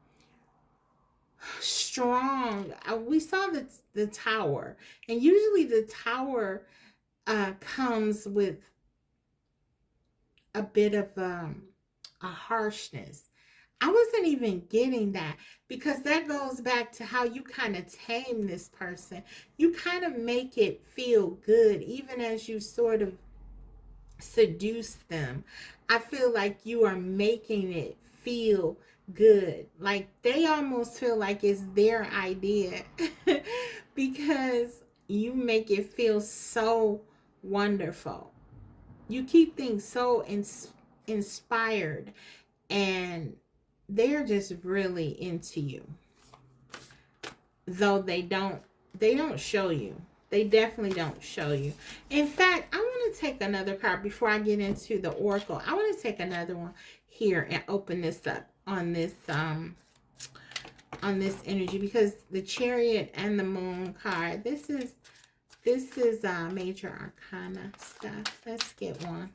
strong. We saw the tower, and usually the tower comes with a bit of a harshness. I wasn't even getting that, because that goes back to how you kind of tame this person. You kind of make it feel good, even as you sort of seduce them. I feel like you are making it feel good. Like they almost feel like it's their idea because you make it feel so wonderful. You keep things so inspired, and they're just really into you, though they don't show you. They definitely don't show you. In fact, I want to take another card before I get into the oracle. I want to take another one here and open this up on this energy, because the Chariot and the Moon card, this is major arcana stuff. Let's get one.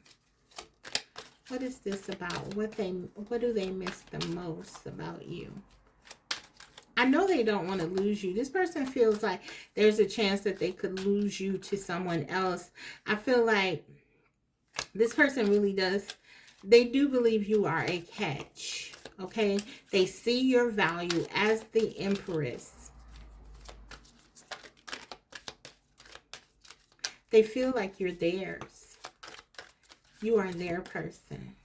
What is this about? What do they miss the most about you? I know they don't want to lose you. This person feels like there's a chance that they could lose you to someone else. I feel like this person really does. They do believe you are a catch. Okay? They see your value as the Empress. They feel like you're theirs. You are their person.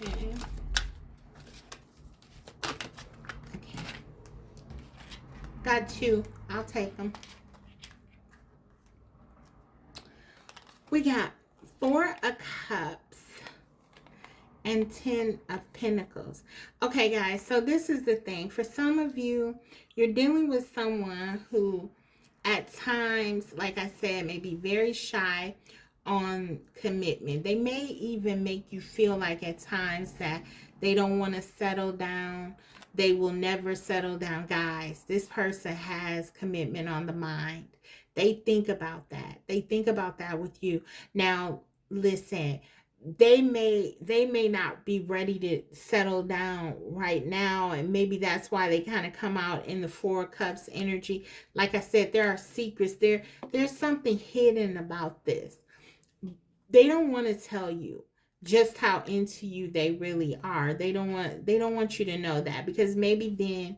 Okay. Got 2. I'll take them. We got 4 of Cups and 10 of Pentacles. Okay, guys, so this is the thing. For some of you, you're dealing with someone who at times, like I said, may be very shy on commitment. They may even make you feel like at times that they don't want to settle down. They will never settle down. Guys, this person has commitment on the mind. They think about that. They think about that with you. Now, listen, they may not be ready to settle down right now, and maybe that's why they kind of come out in the 4 of Cups energy. Like I said, there are secrets there. There's something hidden about this. They don't want to tell you just how into you they really are. They don't want you to know that, because maybe then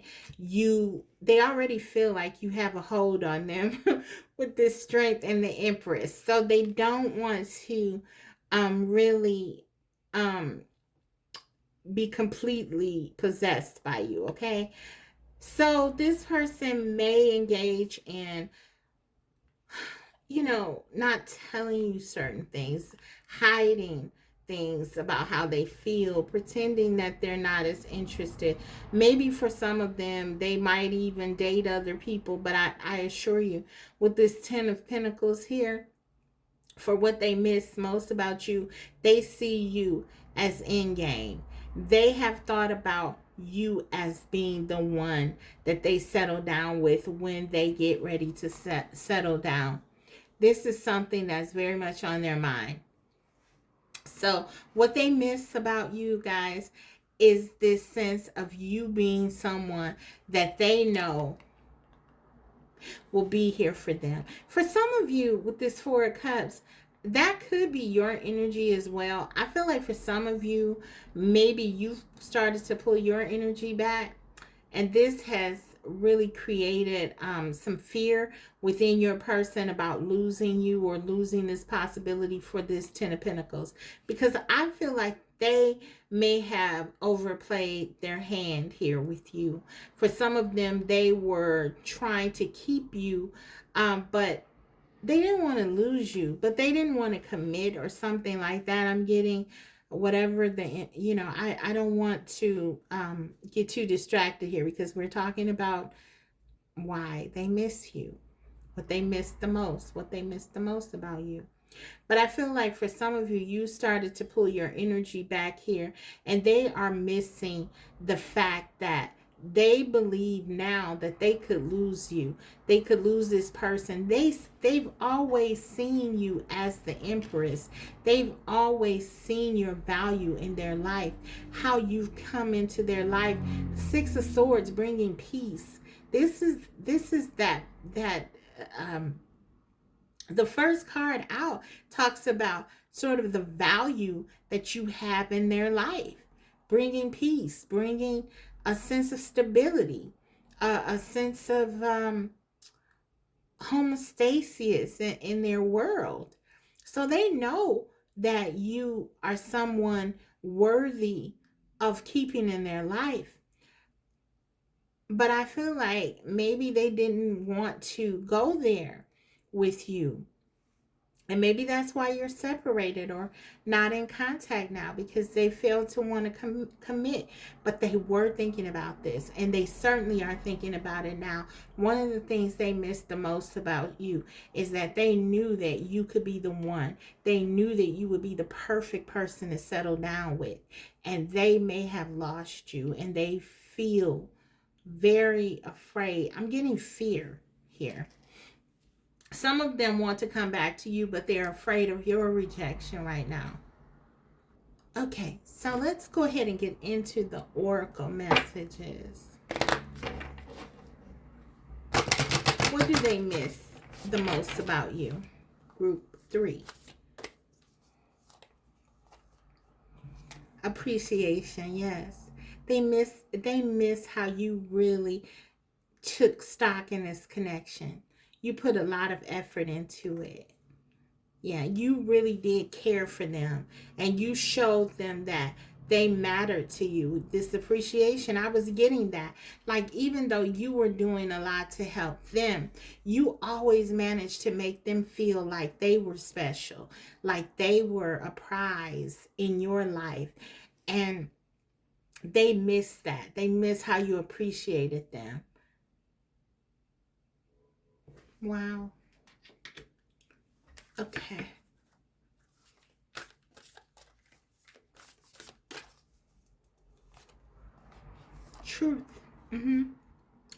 they already feel like you have a hold on them with this Strength and the Empress. So they don't want to really be completely possessed by you, okay? So this person may engage in, not telling you certain things, hiding things about how they feel, pretending that they're not as interested. Maybe for some of them, they might even date other people, but I assure you, with this Ten of Pentacles here, for what they miss most about you, they see you as in game. They have thought about you as being the one that they settle down with when they get ready to settle down. This is something that's very much on their mind. So, what they miss about you guys is this sense of you being someone that they know will be here for them. For some of you, with this Four of Cups, that could be your energy as well. I feel like for some of you, maybe you've started to pull your energy back, and this has really created some fear within your person about losing you or losing this possibility for this Ten of Pentacles, because I feel like they may have overplayed their hand here with you. For some of them, they were trying to keep you, but they didn't want to lose you, but they didn't want to commit or something like that. I'm getting whatever I don't want to get too distracted here, because we're talking about why they miss you, what they missed the most about you. But I feel like for some of you, you started to pull your energy back here, and they are missing the fact that they believe now that they could lose you. They could lose this person. They've always seen you as the Empress. They've always seen your value in their life, how you've come into their life. Six of Swords bringing peace. This is that um the first card out talks about sort of the value that you have in their life, bringing peace, bringing a sense of stability, a sense of homeostasis in their world. So they know that you are someone worthy of keeping in their life. But I feel like maybe they didn't want to go there with you. And maybe that's why you're separated or not in contact now, because they failed to want to commit. But they were thinking about this, and they certainly are thinking about it now. One of the things they missed the most about you is that they knew that you could be the one. They knew that you would be the perfect person to settle down with. And they may have lost you, and they feel very afraid. I'm getting fear here. Some of them want to come back to you, but they're afraid of your rejection right now. Okay, so let's go ahead and get into the oracle messages. What do they miss the most about you? Group 3. Appreciation, yes. They miss how you really took stock in this connection. You put a lot of effort into it. Yeah, you really did care for them, and you showed them that they mattered to you. This appreciation, I was getting that. Like, even though you were doing a lot to help them, you always managed to make them feel like they were special, like they were a prize in your life. And they miss that. They miss how you appreciated them. Wow. Okay. Truth.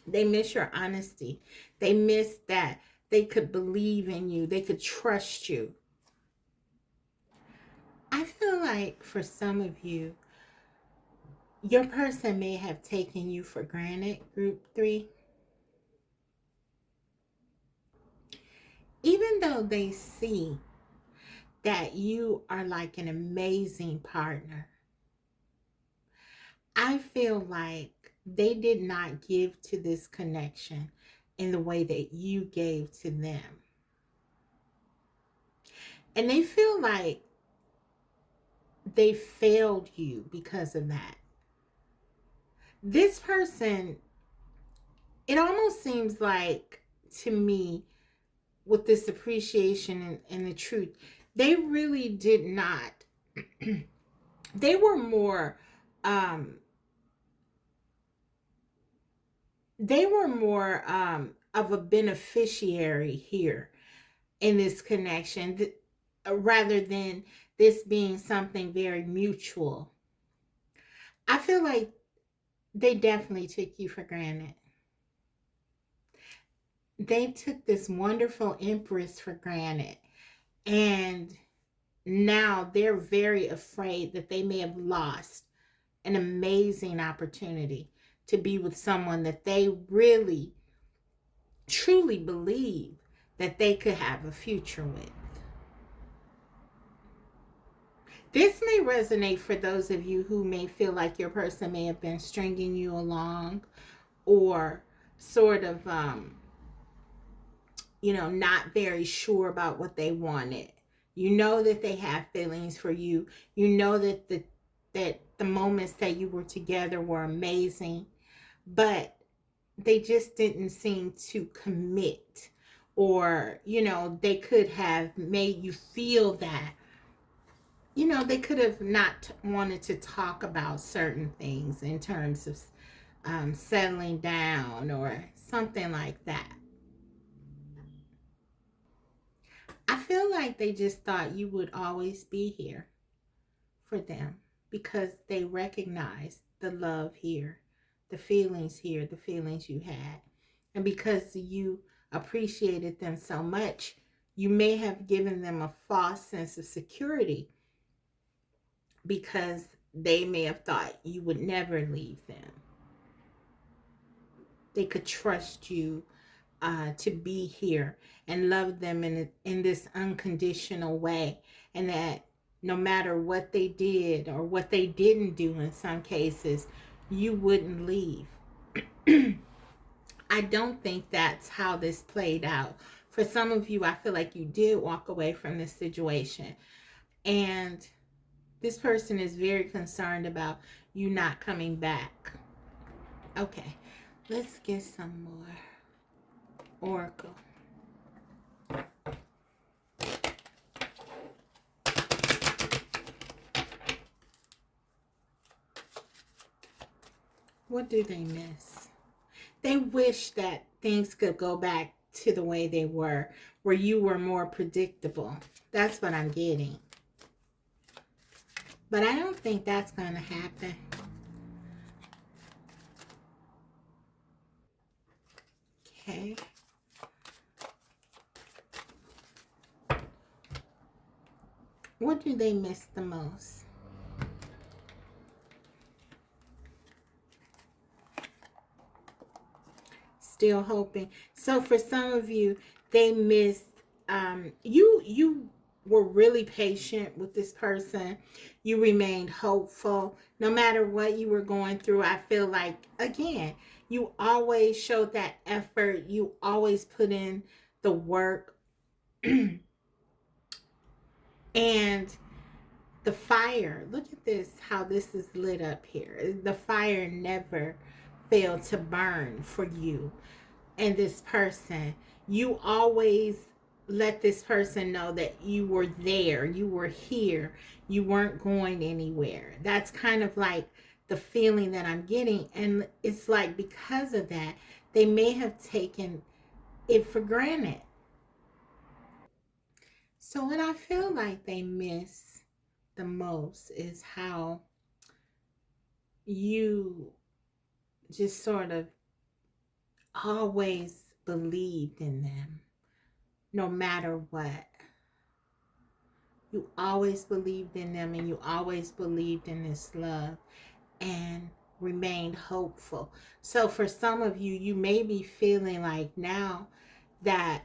They miss your honesty. They miss that they could believe in you. They could trust you. I feel like for some of you, your person may have taken you for granted, group 3. Even though they see that you are like an amazing partner, I feel like they did not give to this connection in the way that you gave to them. And they feel like they failed you because of that. This person, it almost seems like to me, with this appreciation and the truth, they really did not. They were more, um, of a beneficiary here in this connection, rather than this being something very mutual. I feel like they definitely took you for granted. They took this wonderful empress for granted. And now they're very afraid that they may have lost an amazing opportunity to be with someone that they really, truly believe that they could have a future with. This may resonate for those of you who may feel like your person may have been stringing you along, or sort of, not very sure about what they wanted. You know that they have feelings for you. You know that the moments that you were together were amazing, but they just didn't seem to commit, or they could have made you feel that they could have not wanted to talk about certain things in terms of settling down or something like that. I feel like they just thought you would always be here for them because they recognized the love here, the feelings here, the feelings you had. And because you appreciated them so much, you may have given them a false sense of security because they may have thought you would never leave them. They could trust you to be here and love them in this unconditional way, and that no matter what they did or what they didn't do in some cases, you wouldn't leave. I don't think that's how this played out. For some of you, I feel like you did walk away from this situation, and this person is very concerned about you not coming back. Okay, let's get some more oracle. What do they miss? They wish that things could go back to the way they were, where you were more predictable. That's what I'm getting. But I don't think that's going to happen. Okay. What do they miss the most? Still hoping. So for some of you, they missed, you were really patient with this person. You remained hopeful no matter what you were going through. I feel like, again, you always showed that effort. You always put in the work. And the fire, look at this, how this is lit up here. The fire never failed to burn for you and this person. You always let this person know that you were there, you were here, you weren't going anywhere. That's kind of like the feeling that I'm getting. And it's like, because of that, they may have taken it for granted. So what I feel like they miss the most is how you just sort of always believed in them no matter what. You always believed in them, and you always believed in this love and remained hopeful. So for some of you, you may be feeling like now that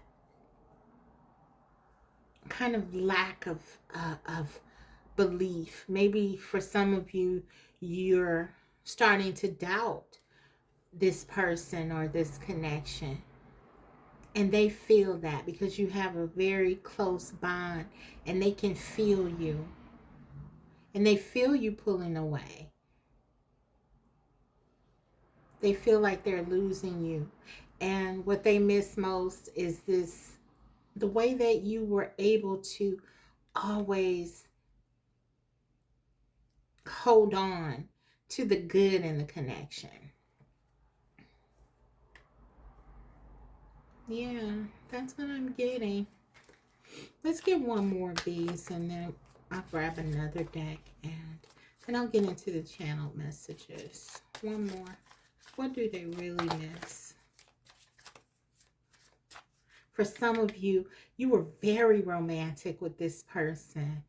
kind of lack of belief. Maybe for some of you, you're starting to doubt this person or this connection. And they feel that because you have a very close bond, and they can feel you. and they feel you pulling away. They feel like they're losing you. And what they miss most is the way that you were able to always hold on to the good in the connection. Yeah, that's what I'm getting. Let's get one more of these, and then I'll grab another deck, and then I'll get into the channel messages. One more. What do they really miss? For some of you, you were very romantic with this person,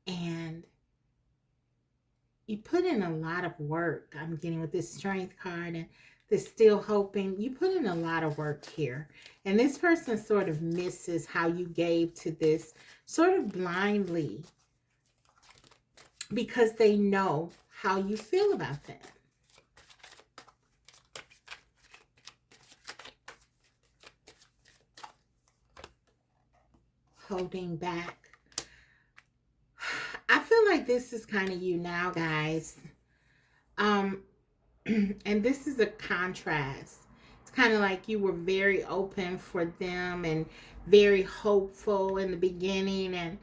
and you put in a lot of work. I'm getting with this Strength card and this Still Hoping. You put in a lot of work here. And this person sort of misses how you gave to this sort of blindly, because they know how you feel about them. Holding back. I feel like this is kind of you now, guys. And this is a contrast. It's kind of like you were very open for them and very hopeful in the beginning, and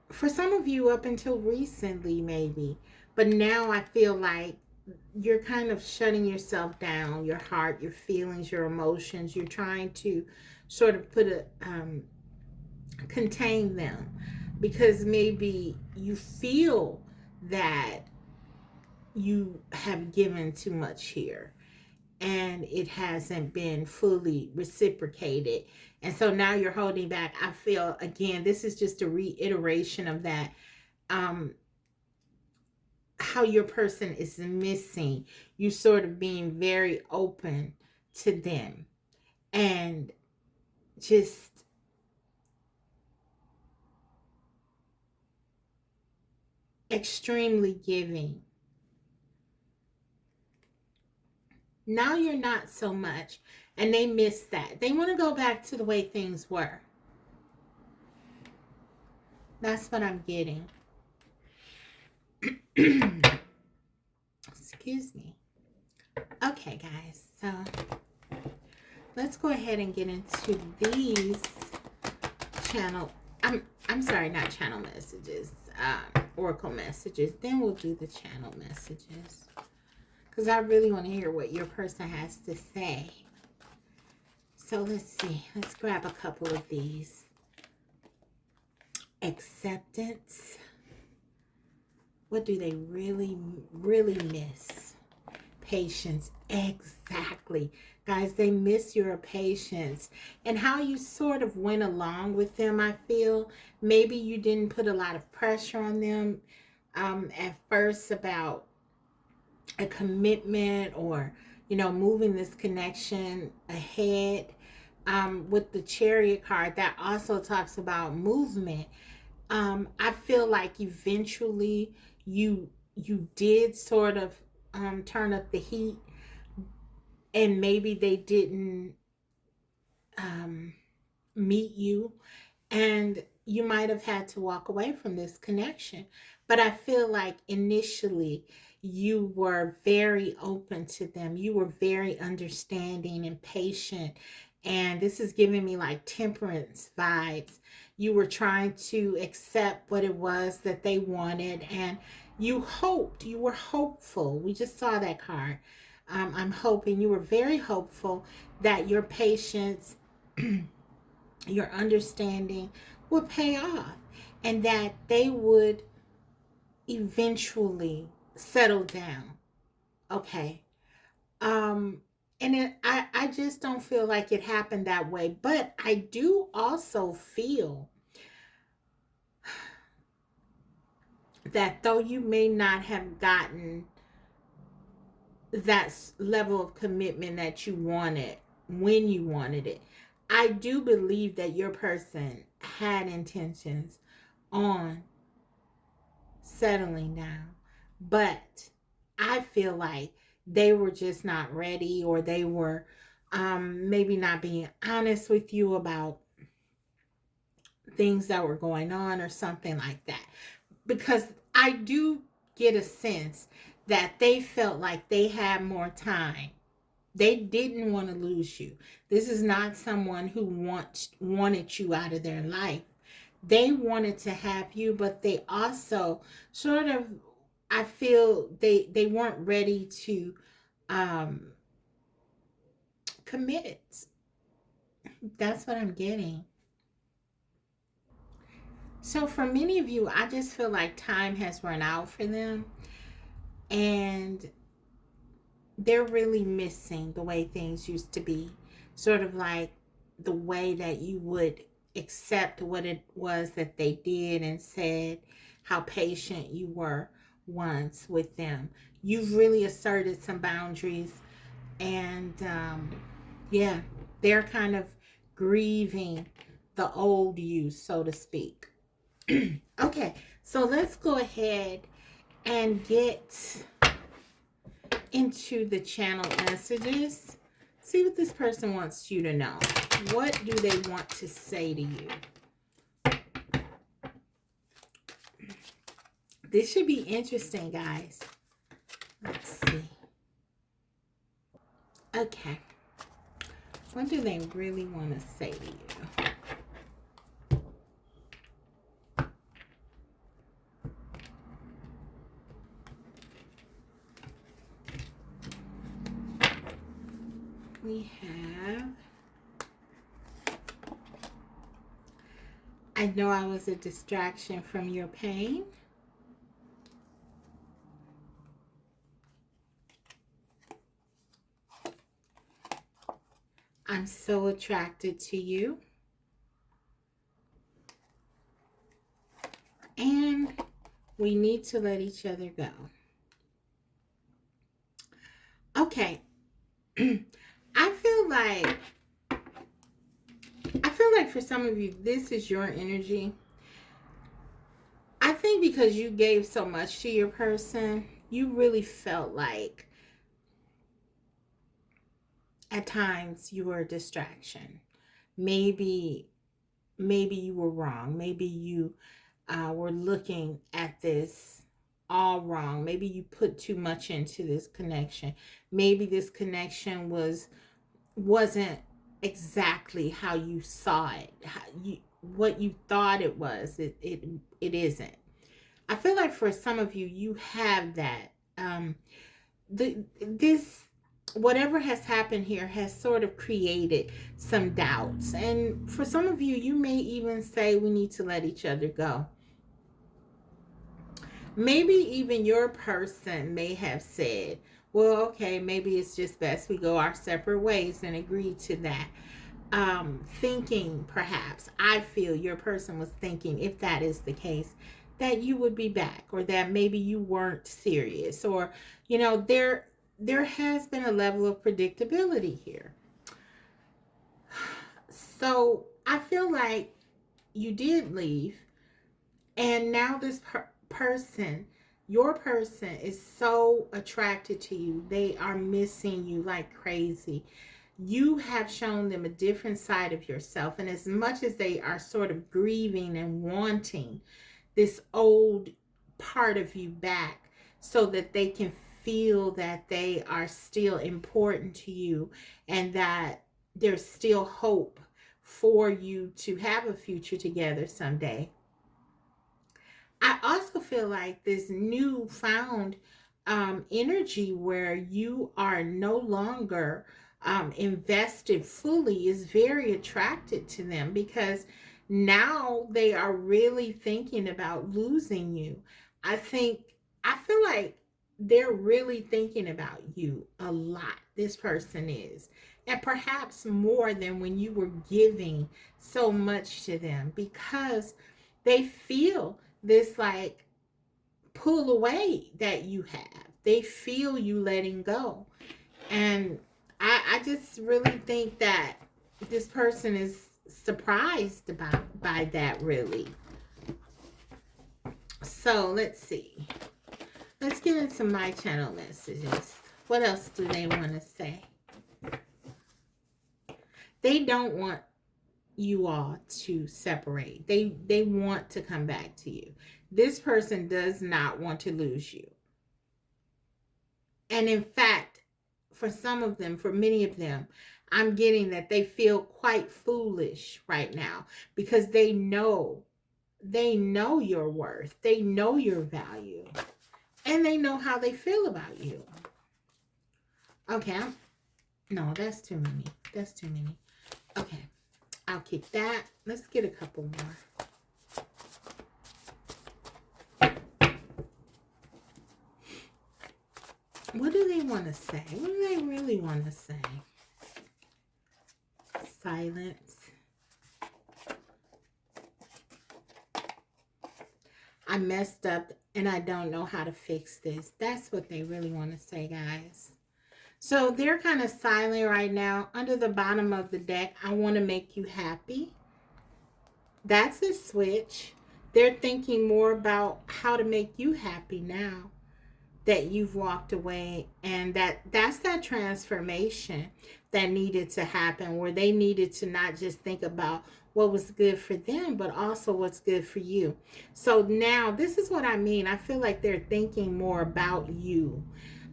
for some of you up until recently maybe, but now I feel like you're kind of shutting yourself down, your heart, your feelings, your emotions. You're trying to sort of contain them, because maybe you feel that you have given too much here and it hasn't been fully reciprocated. And so now you're holding back. I feel, again, this is just a reiteration of that. How your person is missing you, sort of being very open to them and just extremely giving. Now you're not so much, and they miss that. They want to go back to the way things were. That's what I'm getting. Excuse me. Okay, guys, so let's go ahead and get into these channel. I'm sorry, not channel messages. Oracle messages. Then we'll do the channel messages, because I really want to hear what your person has to say. So let's see. Let's grab a couple of these. Acceptance. What do they really, really miss? Patience. Exactly. Guys, they miss your patience and how you sort of went along with them. I feel maybe you didn't put a lot of pressure on them at first about a commitment, or, you know, moving this connection ahead. With the Chariot card, that also talks about movement. I feel like eventually you did sort of turn up the heat, and maybe they didn't meet you, and you might have had to walk away from this connection. But I feel like initially you were very open to them. You were very understanding and patient. And this is giving me like temperance vibes. You were trying to accept what it was that they wanted, and you hoped, you were hopeful. We just saw that card. I'm hoping, you were very hopeful that your patience, your understanding would pay off, and that they would eventually settle down. Okay. And I just don't feel like it happened that way. But I do also feel that though you may not have gotten that level of commitment that you wanted when you wanted it, I do believe that your person had intentions on settling down. But I feel like they were just not ready, or they were maybe not being honest with you about things that were going on, or something like that. Because I do get a sense that they felt like they had more time. They didn't want to lose you. This is not someone who wanted you out of their life. They wanted to have you, but they also sort of, I feel they weren't ready to um commit. That's what I'm getting. So for many of you, I just feel like time has run out for them, and they're really missing the way things used to be. Sort of like the way that you would accept what it was that they did and said, how patient you were once with them. You've really asserted some boundaries, and yeah, they're kind of grieving the old you, so to speak. Okay, so let's go ahead and get into the channel messages. See what this person wants you to know. What do they want to say to you? This should be interesting, guys. Let's see. Okay. What do they really want to say to you? We have, I know I was a distraction from your pain. I'm so attracted to you. And we need to let each other go. Okay. I feel like for some of you, this is your energy. I think because you gave so much to your person, you really felt like at times you were a distraction. Maybe you were wrong. Maybe you were looking at this all wrong. Maybe you put too much into this connection. Maybe this connection wasn't exactly how you saw it. What you thought it was. It isn't. I feel like for some of you, you have that. This whatever has happened here has sort of created some doubts, and for some of you, you may even say we need to let each other go. Maybe even your person may have said, well, okay, maybe it's just best we go our separate ways, and agree to that. Thinking, perhaps, I feel your person was thinking, if that is the case, that you would be back, or that maybe you weren't serious, or there has been a level of predictability here. So I feel like you did leave, and now this person, your person, is so attracted to you. They are missing you like crazy. You have shown them a different side of yourself, and as much as they are sort of grieving and wanting this old part of you back, so that they can feel that they are still important to you, and that there's still hope for you to have a future together someday. I also feel like this newfound energy where you are no longer invested fully is very attracted to them, because now they are really thinking about losing you. I think, I feel like they're really thinking about you a lot. This person is. And perhaps more than when you were giving so much to them, because they feel this like pull away that you have. They feel you letting go. And I just really think that this person is surprised by that, really. So let's see. Let's get into my channel messages. What else do they want to say? They don't want you all to separate. They want to come back to you. This person does not want to lose you. And in fact, for some of them, for many of them, I'm getting that they feel quite foolish right now because they know your worth, they know your value, and they know how they feel about you. Okay, no, that's too many. That's too many. Okay, I'll keep that. Let's get a couple more. What do they want to say? What do they really want to say? Silence. I messed up and I don't know how to fix this. That's what they really want to say, guys. So they're kind of silent right now. Under the bottom of the deck, I want to make you happy. That's a switch. They're thinking more about how to make you happy now that you've walked away, and that's that transformation that needed to happen, where they needed to not just think about what was good for them but also what's good for you. So now this is what I mean. I feel like they're thinking more about you,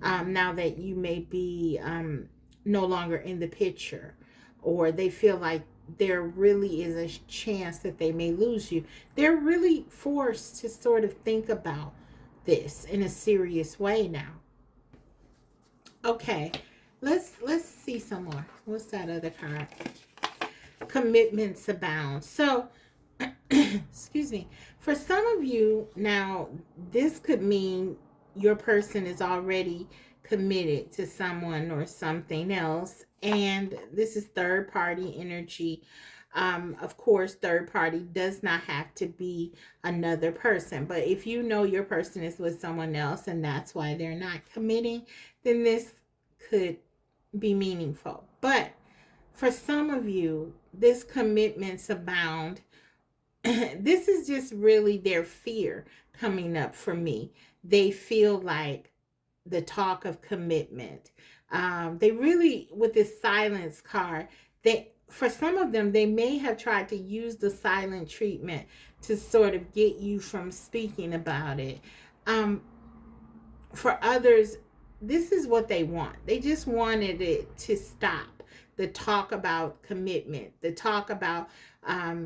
now that you may be no longer in the picture, or they feel like there really is a chance that they may lose you. They're really forced to sort of think about this in a serious way now. Okay, let's see some more. What's that other card? Commitments abound. So excuse me, for some of you now, this could mean your person is already committed to someone or something else, and this is third party energy. Of course, third party does not have to be another person, but if you know your person is with someone else and that's why they're not committing, then this could be meaningful. But for some of you, this commitments abound. This is just really their fear coming up for me. They feel like the talk of commitment. They really, with this silence card, they, for some of them, they may have tried to use the silent treatment to sort of get you from speaking about it. For others, this is what they want. They just wanted it to stop. The talk about commitment, the talk about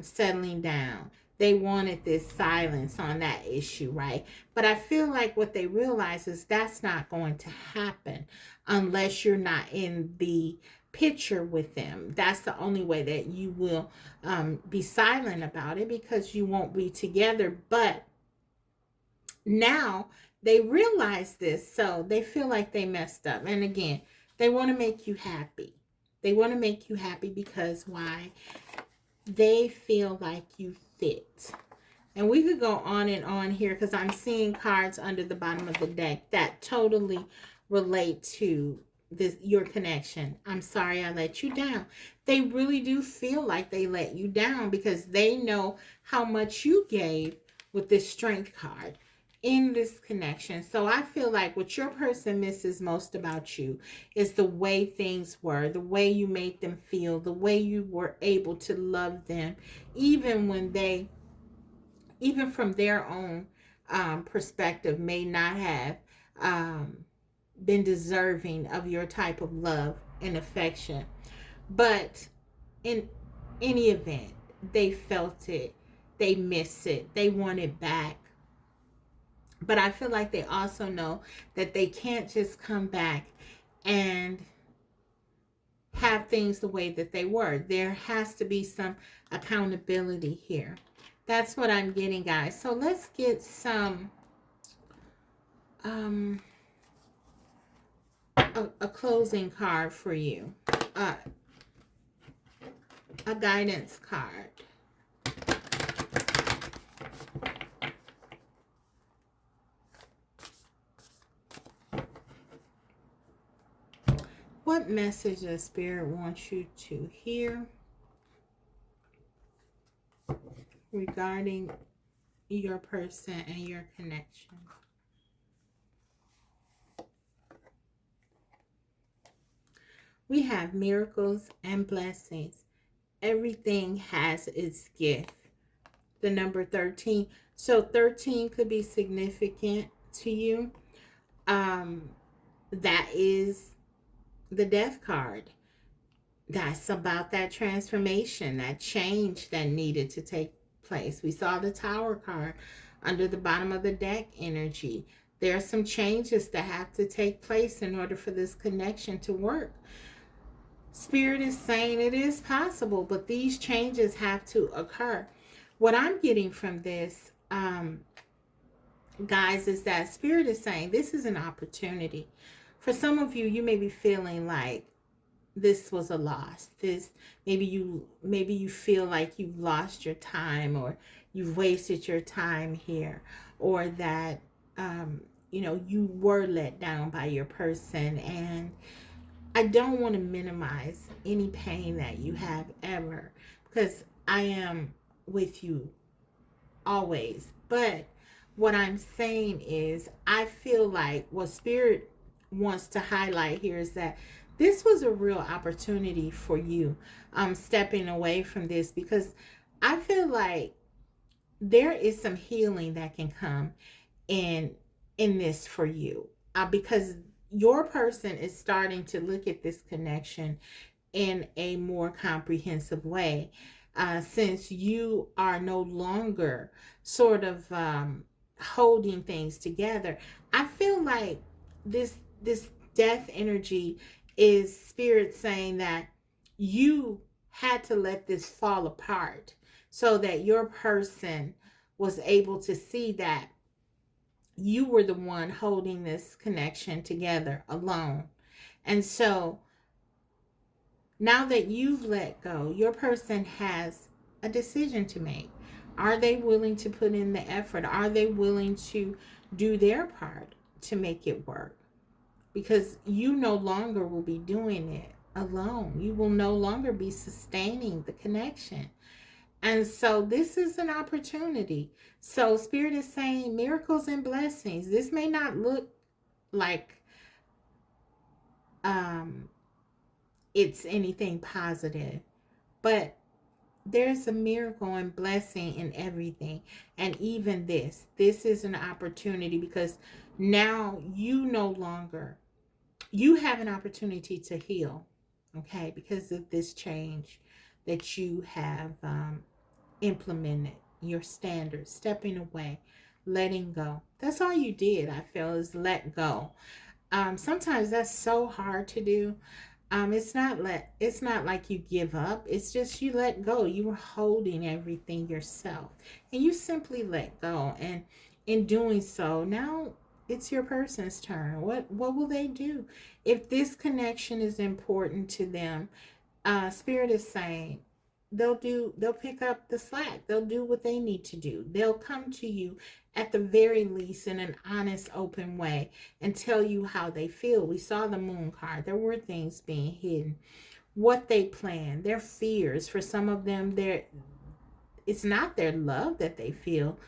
settling down. They wanted this silence on that issue, right? But I feel like what they realize is that's not going to happen unless you're not in the picture with them. That's the only way that you will be silent about it, because you won't be together. But now they realize this, so they feel like they messed up. And again, they want to make you happy. They want to make you happy because why? They feel like you fit. And we could go on and on here because I'm seeing cards under the bottom of the deck that totally relate to this, your connection. I'm sorry I let you down. They really do feel like they let you down because they know how much you gave with this strength card in this connection. So I feel like what your person misses most about you is the way things were, the way you made them feel, the way you were able to love them, even when they, even from their own perspective, may not have been deserving of your type of love and affection. But in any event, they felt it, they miss it, they want it back. But I feel like they also know that they can't just come back and have things the way that they were. There has to be some accountability here. That's what I'm getting, guys. So let's get some a closing card for you. A guidance card. What message does Spirit want you to hear regarding your person and your connection? We have miracles and blessings everything has its gift. The number 13. So 13 could be significant to you. Um, that is the death card. That's about that transformation, that change that needed to take place. We saw the Tower card under the bottom of the deck energy. There are some changes that have to take place in order for this connection to work. Spirit is saying it is possible, but these changes have to occur. What I'm getting from this, guys, is that Spirit is saying this is an opportunity. For some of you, you may be feeling like this was a loss. This maybe you feel like you've lost your time, or you've wasted your time here, or that you were let down by your person. And I don't want to minimize any pain that you have ever, because I am with you always. But what I'm saying is, I feel like what Spirit wants to highlight here is that this was a real opportunity for you, stepping away from this, because I feel like there is some healing that can come in this for you, because your person is starting to look at this connection in a more comprehensive way, since you are no longer sort of holding things together. I feel like this death energy is Spirit saying that you had to let this fall apart so that your person was able to see that you were the one holding this connection together alone. And so now that you've let go, your person has a decision to make. Are they willing to put in the effort? Are they willing to do their part to make it work? Because you no longer will be doing it alone. You will no longer be sustaining the connection. And so this is an opportunity. So Spirit is saying miracles and blessings. This may not look like it's anything positive, but there's a miracle and blessing in everything. And even this is an opportunity, because now you have an opportunity to heal, okay, because of this change that you have implemented, your standards, stepping away, letting go. That's all you did, I feel, is let go. Sometimes that's so hard to do. It's not like you give up. It's just you let go. You were holding everything yourself, and you simply let go. And in doing so, now it's your person's turn. What will they do if this connection is important to them? Spirit is saying they'll pick up the slack. They'll do what they need to do. They'll come to you at the very least in an honest, open way and tell you how they feel. We saw the moon card. There were things being hidden, what they plan, their fears. For some of them, it's not their love that they feel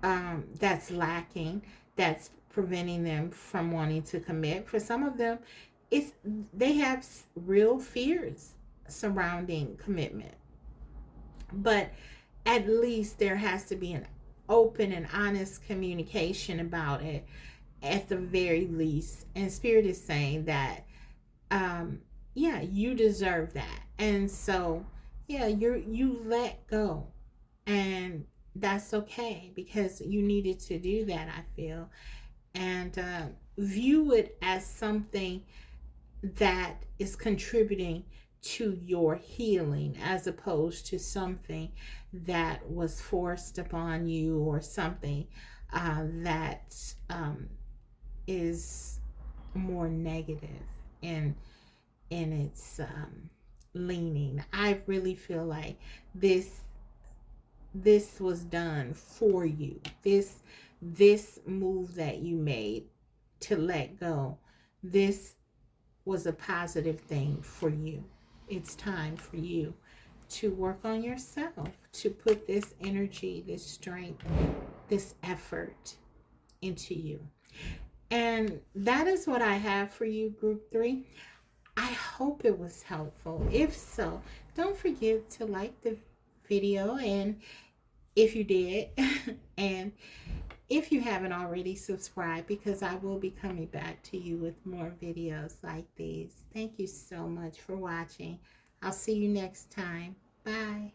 that's lacking, that's preventing them from wanting to commit. For some of them, they have real fears surrounding commitment. But at least there has to be an open and honest communication about it at the very least. And Spirit is saying that yeah, you deserve that. And so yeah, you let go, and that's okay, because you needed to do that, I feel. And view it as something that is contributing to your healing, as opposed to something that was forced upon you, or something that is more negative in its leaning. I really feel like this was done for you. This move that you made to let go, this was a positive thing for you. It's time for you to work on yourself, to put this energy, this strength, this effort into you. And that is what I have for you, Group 3. I hope it was helpful. If so, don't forget to like the video, and if you did, and if you haven't already, subscribe, because I will be coming back to you with more videos like these. Thank you so much for watching. I'll see you next time. Bye.